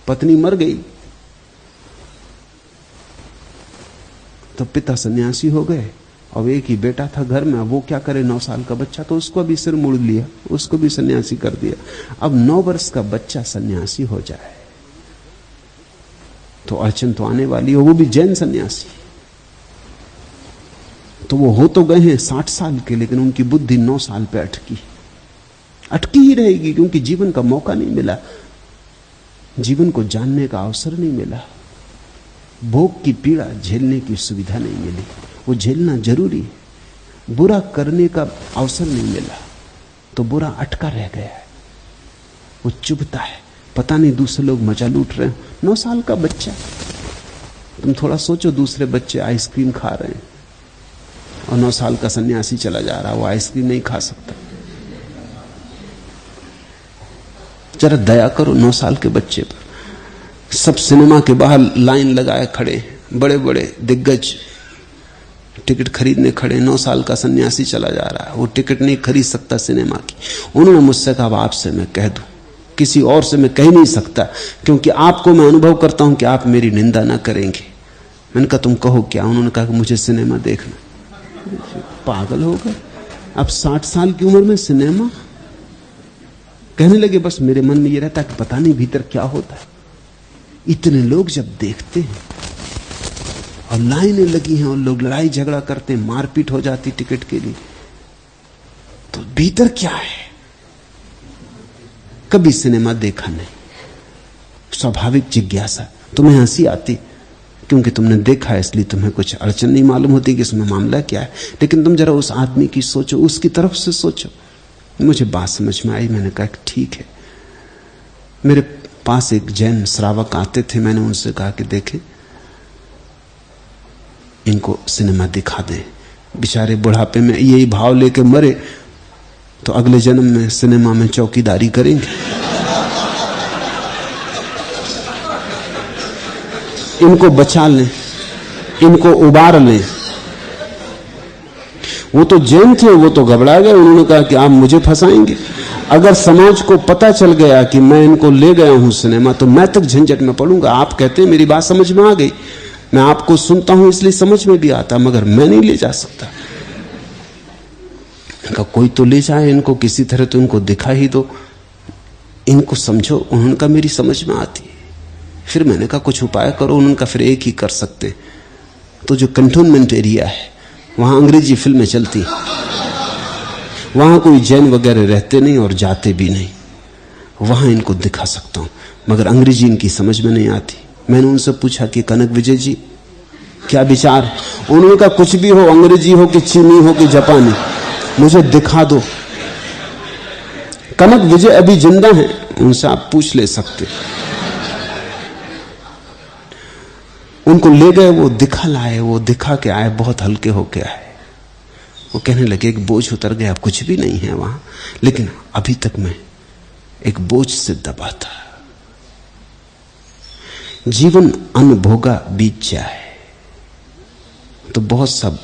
पत्नी मर गई तो पिता सन्यासी हो गए, और एक ही बेटा था घर में, वो क्या करे, 9 साल का बच्चा, तो उसको भी सिर मुड़ लिया, उसको भी सन्यासी कर दिया। अब 9 वर्ष का बच्चा सन्यासी हो जाए तो अड़चन तो आने वाली है, वो भी जैन सन्यासी। तो वो हो तो गए हैं 60 साल के, लेकिन उनकी बुद्धि 9 साल पे अटकी ही रहेगी, क्योंकि जीवन का मौका नहीं मिला, जीवन को जानने का अवसर नहीं मिला, भोग की पीड़ा झेलने की सुविधा नहीं मिली। वो झेलना जरूरी है। बुरा करने का अवसर नहीं मिला तो बुरा अटका रह गया है, वो चुभता है, पता नहीं दूसरे लोग मजा लूट रहे हैं। 9 साल का बच्चा, तुम थोड़ा सोचो, दूसरे बच्चे आइसक्रीम खा रहे हैं और 9 साल का सन्यासी चला जा रहा है, वो आइसक्रीम नहीं खा सकता। जरा दया करो 9 साल के बच्चे पर। सब सिनेमा के बाहर लाइन लगाए खड़े, बड़े बड़े दिग्गज टिकट खरीदने खड़े, 9 साल का सन्यासी चला जा रहा है, वो टिकट नहीं खरीद सकता सिनेमा की। उन्होंने मुझसे कहा आपसे मैं कह दूं, किसी और से मैं कह नहीं सकता, क्योंकि आपको मैं अनुभव करता हूं कि आप मेरी निंदा ना करेंगे। मैंने कहा तुम कहो क्या? उन्होंने कहा कि मुझे सिनेमा देखना। पागल हो गए, अब 60 साल की उम्र में सिनेमा? कहने लगे बस मेरे मन में ये रहता कि पता नहीं भीतर क्या होता है। इतने लोग जब देखते हैं और लाइनें लगी हैं और लोग लड़ाई झगड़ा करते हैं, मारपीट हो जाती टिकट के लिए, तो भीतर क्या है? कभी सिनेमा देखा नहीं, स्वाभाविक जिज्ञासा। तुम्हें हंसी आती क्योंकि तुमने देखा है, इसलिए तुम्हें कुछ अड़चन नहीं मालूम होती कि इसमें मामला क्या है। लेकिन तुम जरा उस आदमी की सोचो, उसकी तरफ से सोचो। मुझे बात समझ में आई, मैंने कहा ठीक है। मेरे पास एक जैन श्रावक आते थे, मैंने उनसे कहा कि देखें इनको सिनेमा दिखा दें, बेचारे बुढ़ापे में यही भाव लेके मरे तो अगले जन्म में सिनेमा में चौकीदारी करेंगे। इनको बचा लें, इनको उबार लें। वो तो जैन थे, वो तो घबरा गए। उन्होंने कहा कि आप मुझे फंसाएंगे। अगर समाज को पता चल गया कि मैं इनको ले गया हूं सिनेमा, तो मैं तक झंझट में पड़ूंगा। आप कहते हैं मेरी बात समझ में आ गई, मैं आपको सुनता हूं इसलिए समझ में भी आता, मगर मैं नहीं ले जा सकता। इनका कोई तो ले जाए, इनको किसी तरह तो इनको दिखा ही दो, इनको समझो। उन्होंने कहा मेरी समझ में आती। फिर मैंने कहा कुछ उपाय करो। उन्होंने कहा फिर एक ही कर सकते, तो जो कंटोनमेंट एरिया है वहां अंग्रेजी फिल्में चलती, वहां कोई जैन वगैरह रहते नहीं और जाते भी नहीं, वहां इनको दिखा सकता हूं, मगर अंग्रेजी इनकी समझ में नहीं आती। मैंने उनसे पूछा कि कनक विजय जी क्या विचार है? उन्होंने कहा कुछ भी हो, अंग्रेजी हो कि चीनी हो कि जापानी, मुझे दिखा दो। कनक विजय अभी जिंदा हैं, उनसे आप पूछ ले सकते। उनको ले गए, वो दिखा लाए, वो दिखा के आए, बहुत हल्के होके आए। वो कहने लगे एक बोझ उतर गया, अब कुछ भी नहीं है वहां, लेकिन अभी तक मैं एक बोझ से दबा था। जीवन अनभोगा बीत जाए तो बहुत सब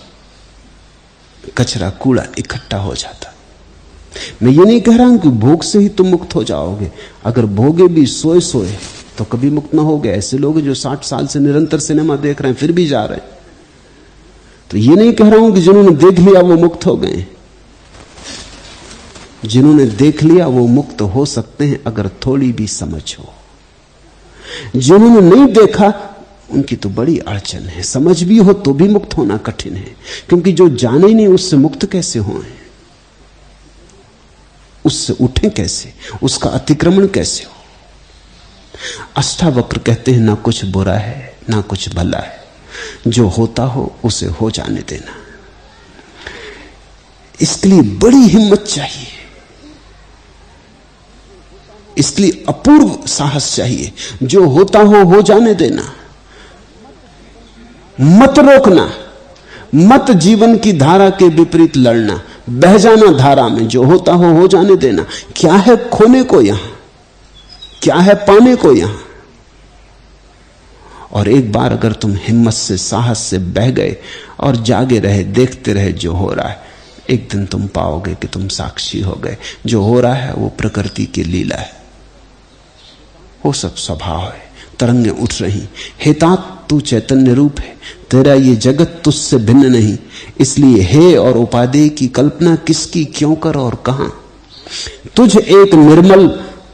कचरा कूड़ा इकट्ठा हो जाता। मैं ये नहीं कह रहा हूं कि भोग से ही तुम मुक्त हो जाओगे। अगर भोगे भी सोए सोए तो कभी मुक्त ना होगे। ऐसे लोग जो 60 साल से निरंतर सिनेमा देख रहे हैं फिर भी जा रहे हैं। तो ये नहीं कह रहा हूं कि जिन्होंने देख लिया वो मुक्त हो गए। जिन्होंने देख लिया वो मुक्त हो सकते हैं अगर थोड़ी भी समझ हो। जिन्होंने नहीं देखा उनकी तो बड़ी अड़चन है। समझ भी हो तो भी मुक्त होना कठिन है, क्योंकि जो जाने ही नहीं उससे मुक्त कैसे हों, उससे उठें कैसे, उसका अतिक्रमण कैसे हो। अष्टावक्र कहते हैं ना कुछ बुरा है ना कुछ भला है, जो होता हो उसे हो जाने देना। इसके लिए बड़ी हिम्मत चाहिए, इसलिए अपूर्व साहस चाहिए। जो होता हो जाने देना, मत रोकना, मत जीवन की धारा के विपरीत लड़ना, बह जाना धारा में। जो होता हो जाने देना। क्या है खोने को यहां, क्या है पाने को यहां। और एक बार अगर तुम हिम्मत से साहस से बह गए और जागे रहे, देखते रहे जो हो रहा है, एक दिन तुम पाओगे कि तुम साक्षी हो गए। जो हो रहा है वो प्रकृति की लीला है, वो सब स्वभाव है। तरंगें उठ रही। हेतात तू चैतन्य रूप है, तेरा ये जगत तुझसे भिन्न नहीं। इसलिए हे और उपादेय की कल्पना किसकी क्यों कर और कहां। तुझ एक निर्मल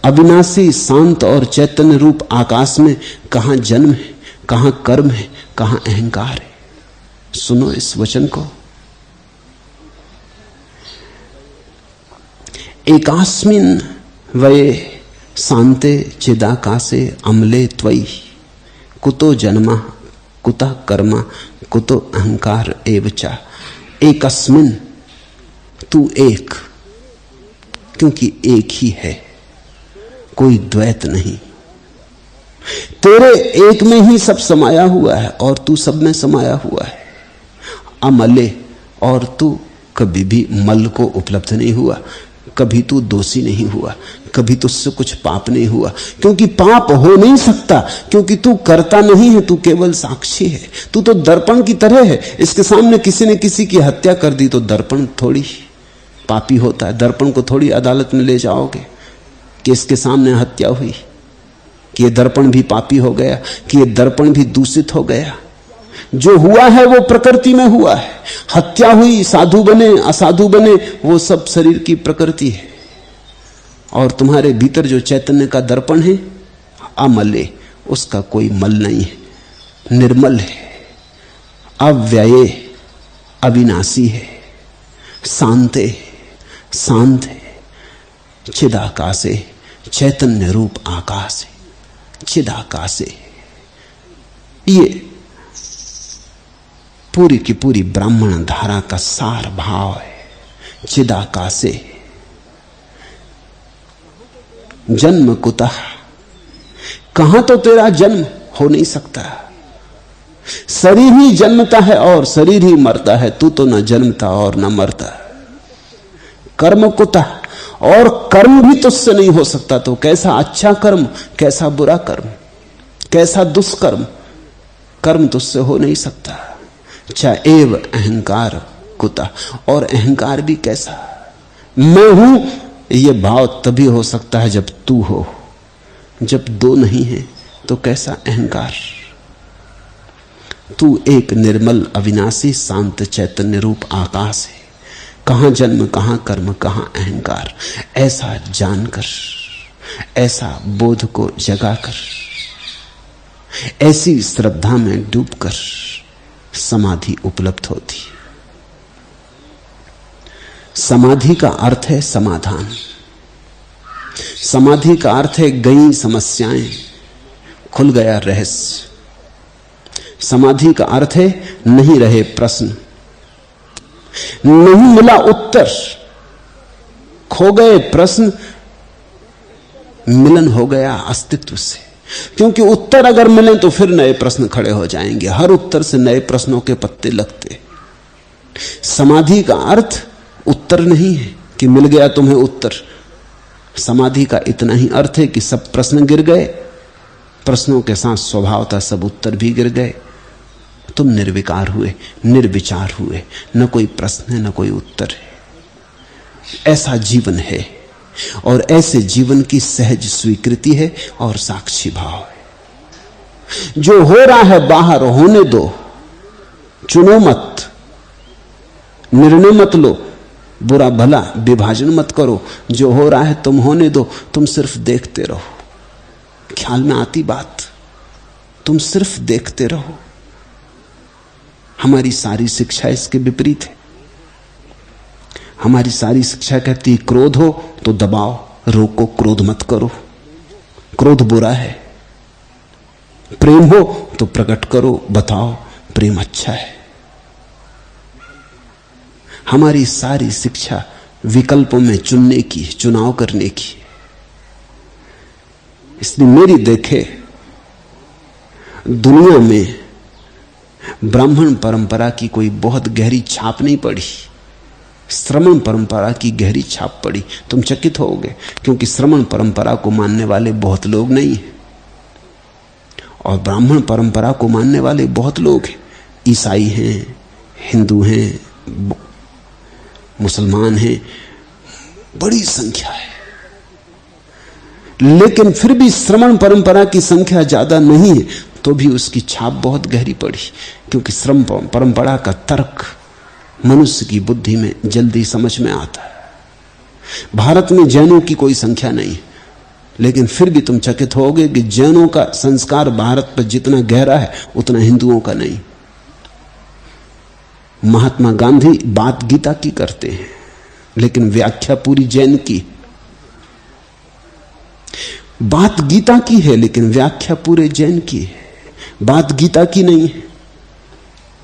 अविनाशी शांत और चैतन्य रूप आकाश में कहां जन्म है, कहां कर्म है, कहां अहंकार है। सुनो इस वचन को। एकास्मिन् वये शांते चिदाकाशे अमले त्वयि कुतो जन्म कुतः कर्म कुतो अहंकार एवचा। एकस्मिन्, तू एक, क्योंकि एक ही है, कोई द्वैत नहीं। तेरे एक में ही सब समाया हुआ है और तू सब में समाया हुआ है। अमले, और तू कभी भी मल को उपलब्ध नहीं हुआ, कभी तू दोषी नहीं हुआ, कभी तुझसे कुछ पाप नहीं हुआ, क्योंकि पाप हो नहीं सकता, क्योंकि तू करता नहीं है, तू केवल साक्षी है। तू तो दर्पण की तरह है। इसके सामने किसी ने किसी की हत्या कर दी तो दर्पण थोड़ी पापी होता है। दर्पण को थोड़ी अदालत में ले जाओगे कि इसके सामने हत्या हुई, कि ये दर्पण भी पापी हो गया, कि ये दर्पण भी दूषित हो गया। जो हुआ है वो प्रकृति में हुआ है। हत्या हुई, साधु बने असाधु बने, वो सब शरीर की प्रकृति है। और तुम्हारे भीतर जो चैतन्य का दर्पण है अमले, उसका कोई मल नहीं है, निर्मल है, अव्यय, अविनाशी है, शांत है, चिदाकाशे, चैतन्य रूप आकाश है, चिदाकाशे। ये पूरी की पूरी ब्राह्मण धारा का सार भाव है। चिदाकाशे। जन्म कुतः, कहां तो तेरा जन्म हो नहीं सकता। शरीर ही जन्मता है और शरीर ही मरता है, तू तो न जन्मता और न मरता। कर्म कुतः, और कर्म भी तुझसे नहीं हो सकता। तो कैसा अच्छा कर्म, कैसा बुरा कर्म, कैसा दुष्कर्म, कर्म तुझसे हो नहीं सकता। चाहे एव अहंकार कुतः, और अहंकार भी कैसा। मैं हूं ये भाव तभी हो सकता है जब तू हो। जब दो नहीं है तो कैसा अहंकार। तू एक निर्मल अविनाशी शांत चैतन्य रूप आकाश है। कहां जन्म, कहां कर्म, कहां अहंकार। ऐसा जानकर, ऐसा बोध को जगाकर, ऐसी श्रद्धा में डूबकर समाधि उपलब्ध होती। समाधि का अर्थ है समाधान। समाधि का अर्थ है गई समस्याएं, खुल गया रहस्य। समाधि का अर्थ है नहीं रहे प्रश्न, नहीं मिला उत्तर, खो गए प्रश्न, मिलन हो गया अस्तित्व से। क्योंकि उत्तर अगर मिले तो फिर नए प्रश्न खड़े हो जाएंगे, हर उत्तर से नए प्रश्नों के पत्ते लगते। समाधि का अर्थ उत्तर नहीं है कि मिल गया तुम्हें उत्तर। समाधि का इतना ही अर्थ है कि सब प्रश्न गिर गए, प्रश्नों के साथ स्वभावतः सब उत्तर भी गिर गए, तुम निर्विकार हुए, निर्विचार हुए, न कोई प्रश्न है न कोई उत्तर है। ऐसा जीवन है और ऐसे जीवन की सहज स्वीकृति है और साक्षी भाव है। जो हो रहा है बाहर होने दो, चुनो मत, निर्णय मत लो, बुरा भला विभाजन मत करो। जो हो रहा है तुम होने दो, तुम सिर्फ देखते रहो। ख्याल में आती बात, तुम सिर्फ देखते रहो। हमारी सारी शिक्षा इसके विपरीत है। हमारी सारी शिक्षा कहती है क्रोध हो तो दबाओ, रोको, क्रोध मत करो, क्रोध बुरा है। प्रेम हो तो प्रकट करो, बताओ प्रेम अच्छा है। हमारी सारी शिक्षा विकल्पों में चुनने की, चुनाव करने की। इसलिए मेरी देखे दुनिया में ब्राह्मण परंपरा की कोई बहुत गहरी छाप नहीं पड़ी, श्रमण परंपरा की गहरी छाप पड़ी। तुम चकित होगे, क्योंकि श्रमण परंपरा को मानने वाले बहुत लोग नहीं हैं और ब्राह्मण परंपरा को मानने वाले बहुत लोग हैं। ईसाई हैं, हिंदू हैं, मुसलमान हैं, बड़ी संख्या है। लेकिन फिर भी श्रमण परंपरा की संख्या ज्यादा नहीं है, तो भी उसकी छाप बहुत गहरी पड़ी, क्योंकि श्रम परंपरा का तर्क मनुष्य की बुद्धि में जल्दी समझ में आता है। भारत में जैनों की कोई संख्या नहीं, लेकिन फिर भी तुम चकित होगे कि जैनों का संस्कार भारत पर जितना गहरा है उतना हिंदुओं का नहीं। महात्मा गांधी बात गीता की करते हैं, लेकिन व्याख्या पूरी जैन की। बात गीता की है लेकिन व्याख्या पूरे जैन की है, बात गीता की नहीं है।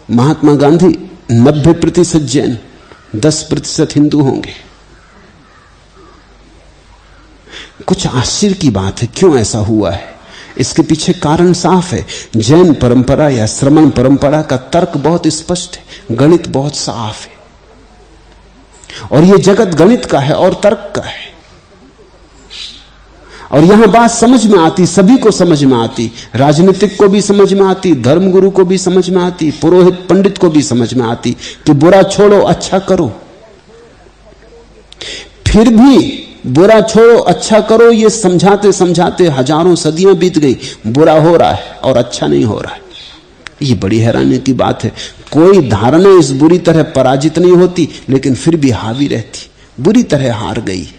महात्मा गांधी 90% जैन, 10% हिंदू होंगे। कुछ आश्चर्य की बात है, क्यों ऐसा हुआ है? इसके पीछे कारण साफ है। जैन परंपरा या श्रमण परंपरा का तर्क बहुत स्पष्ट है, गणित बहुत साफ है, और यह जगत गणित का है और तर्क का है। और यहां बात समझ में आती, सभी को समझ में आती, राजनीतिक को भी समझ में आती, धर्मगुरु को भी समझ में आती, पुरोहित पंडित को भी समझ में आती कि बुरा छोड़ो अच्छा करो। फिर भी बुरा छोड़ो अच्छा करो ये समझाते समझाते हजारों सदियां बीत गई, बुरा हो रहा है और अच्छा नहीं हो रहा है। ये बड़ी हैरानी की बात है। कोई धारणा इस बुरी तरह पराजित नहीं होती, लेकिन फिर भी हावी रहती, बुरी तरह हार गई।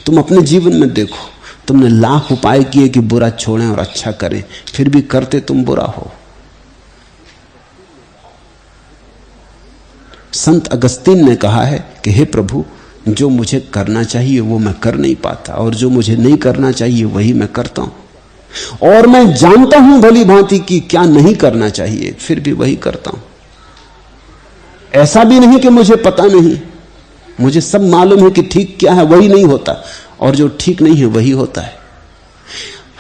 तुम अपने जीवन में देखो, तुमने लाख उपाय किए कि बुरा छोड़ें और अच्छा करें, फिर भी करते तुम बुरा हो। संत अगस्तीन ने कहा है कि हे प्रभु, जो मुझे करना चाहिए वो मैं कर नहीं पाता, और जो मुझे नहीं करना चाहिए वही मैं करता हूं। और मैं जानता हूं भली भांति कि क्या नहीं करना चाहिए, फिर भी वही करता हूं। ऐसा भी नहीं कि मुझे पता नहीं, मुझे सब मालूम है कि ठीक क्या है, वही नहीं होता, और जो ठीक नहीं है वही होता है।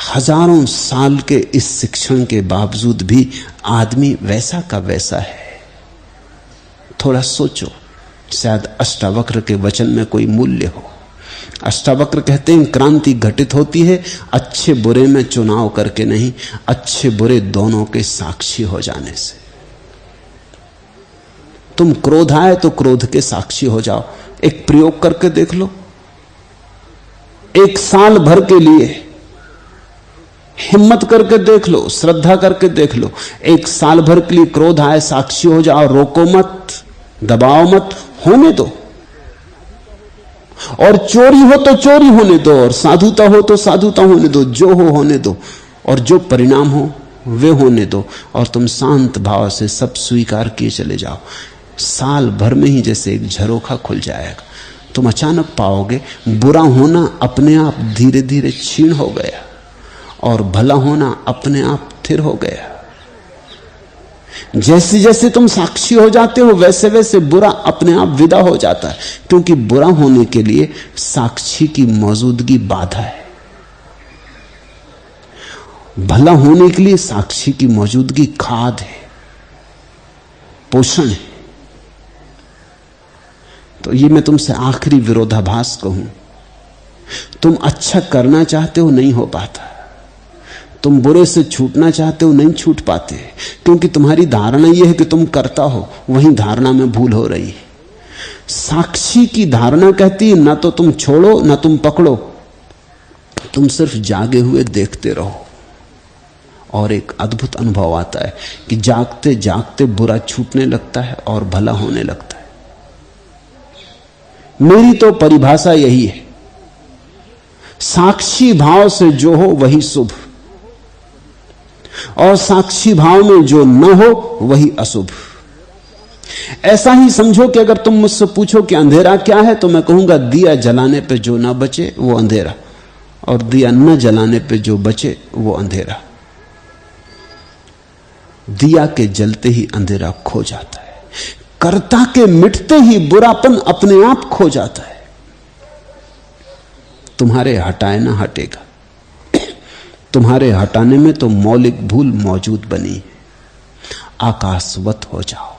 हजारों साल के इस शिक्षण के बावजूद भी आदमी वैसा का वैसा है। थोड़ा सोचो, शायद अष्टावक्र के वचन में कोई मूल्य हो। अष्टावक्र कहते हैं क्रांति घटित होती है अच्छे बुरे में चुनाव करके नहीं, अच्छे बुरे दोनों के साक्षी हो जाने से। तुम क्रोध आए तो क्रोध के साक्षी हो जाओ। एक प्रयोग करके देख लो, एक साल भर के लिए हिम्मत करके देख लो, श्रद्धा करके देख लो। एक साल भर के लिए क्रोध आए साक्षी हो जाओ, रोको मत, दबाओ मत, होने दो। और चोरी हो तो चोरी होने दो, और साधुता हो तो साधुता होने दो, जो हो होने दो, और जो परिणाम हो वे होने दो, और तुम शांत भाव से सब स्वीकार किए चले जाओ। साल भर में ही जैसे एक झरोखा खुल जाएगा। तुम अचानक पाओगे बुरा होना अपने आप धीरे धीरे क्षीण हो गया और भला होना अपने आप स्थिर हो गया। जैसे जैसे तुम साक्षी हो जाते हो वैसे वैसे बुरा अपने आप विदा हो जाता है, क्योंकि बुरा होने के लिए साक्षी की मौजूदगी बाधा है, भला होने के लिए साक्षी की मौजूदगी खाद है, पोषण है। तो ये मैं तुमसे आखिरी विरोधाभास कहूं, तुम अच्छा करना चाहते हो, नहीं हो पाता। तुम बुरे से छूटना चाहते हो, नहीं छूट पाते, क्योंकि तुम्हारी धारणा यह है कि तुम करता हो, वहीं धारणा में भूल हो रही है। साक्षी की धारणा कहती है ना तो तुम छोड़ो ना तुम पकड़ो, तुम सिर्फ जागे हुए देखते रहो। और एक अद्भुत अनुभव आता है कि जागते जागते बुरा छूटने लगता है और भला होने लगता है। मेरी तो परिभाषा यही है, साक्षी भाव से जो हो वही शुभ, और साक्षी भाव में जो न हो वही अशुभ। ऐसा ही समझो कि अगर तुम मुझसे पूछो कि अंधेरा क्या है, तो मैं कहूंगा दिया जलाने पे जो ना बचे वो अंधेरा, और दिया न जलाने पे जो बचे वो अंधेरा। दिया के जलते ही अंधेरा खो जाता है, कर्ता के मिटते ही बुरापन अपने आप खो जाता है। तुम्हारे हटाए ना हटेगा, तुम्हारे हटाने में तो मौलिक भूल मौजूद बनी। आकाशवत हो जाओ।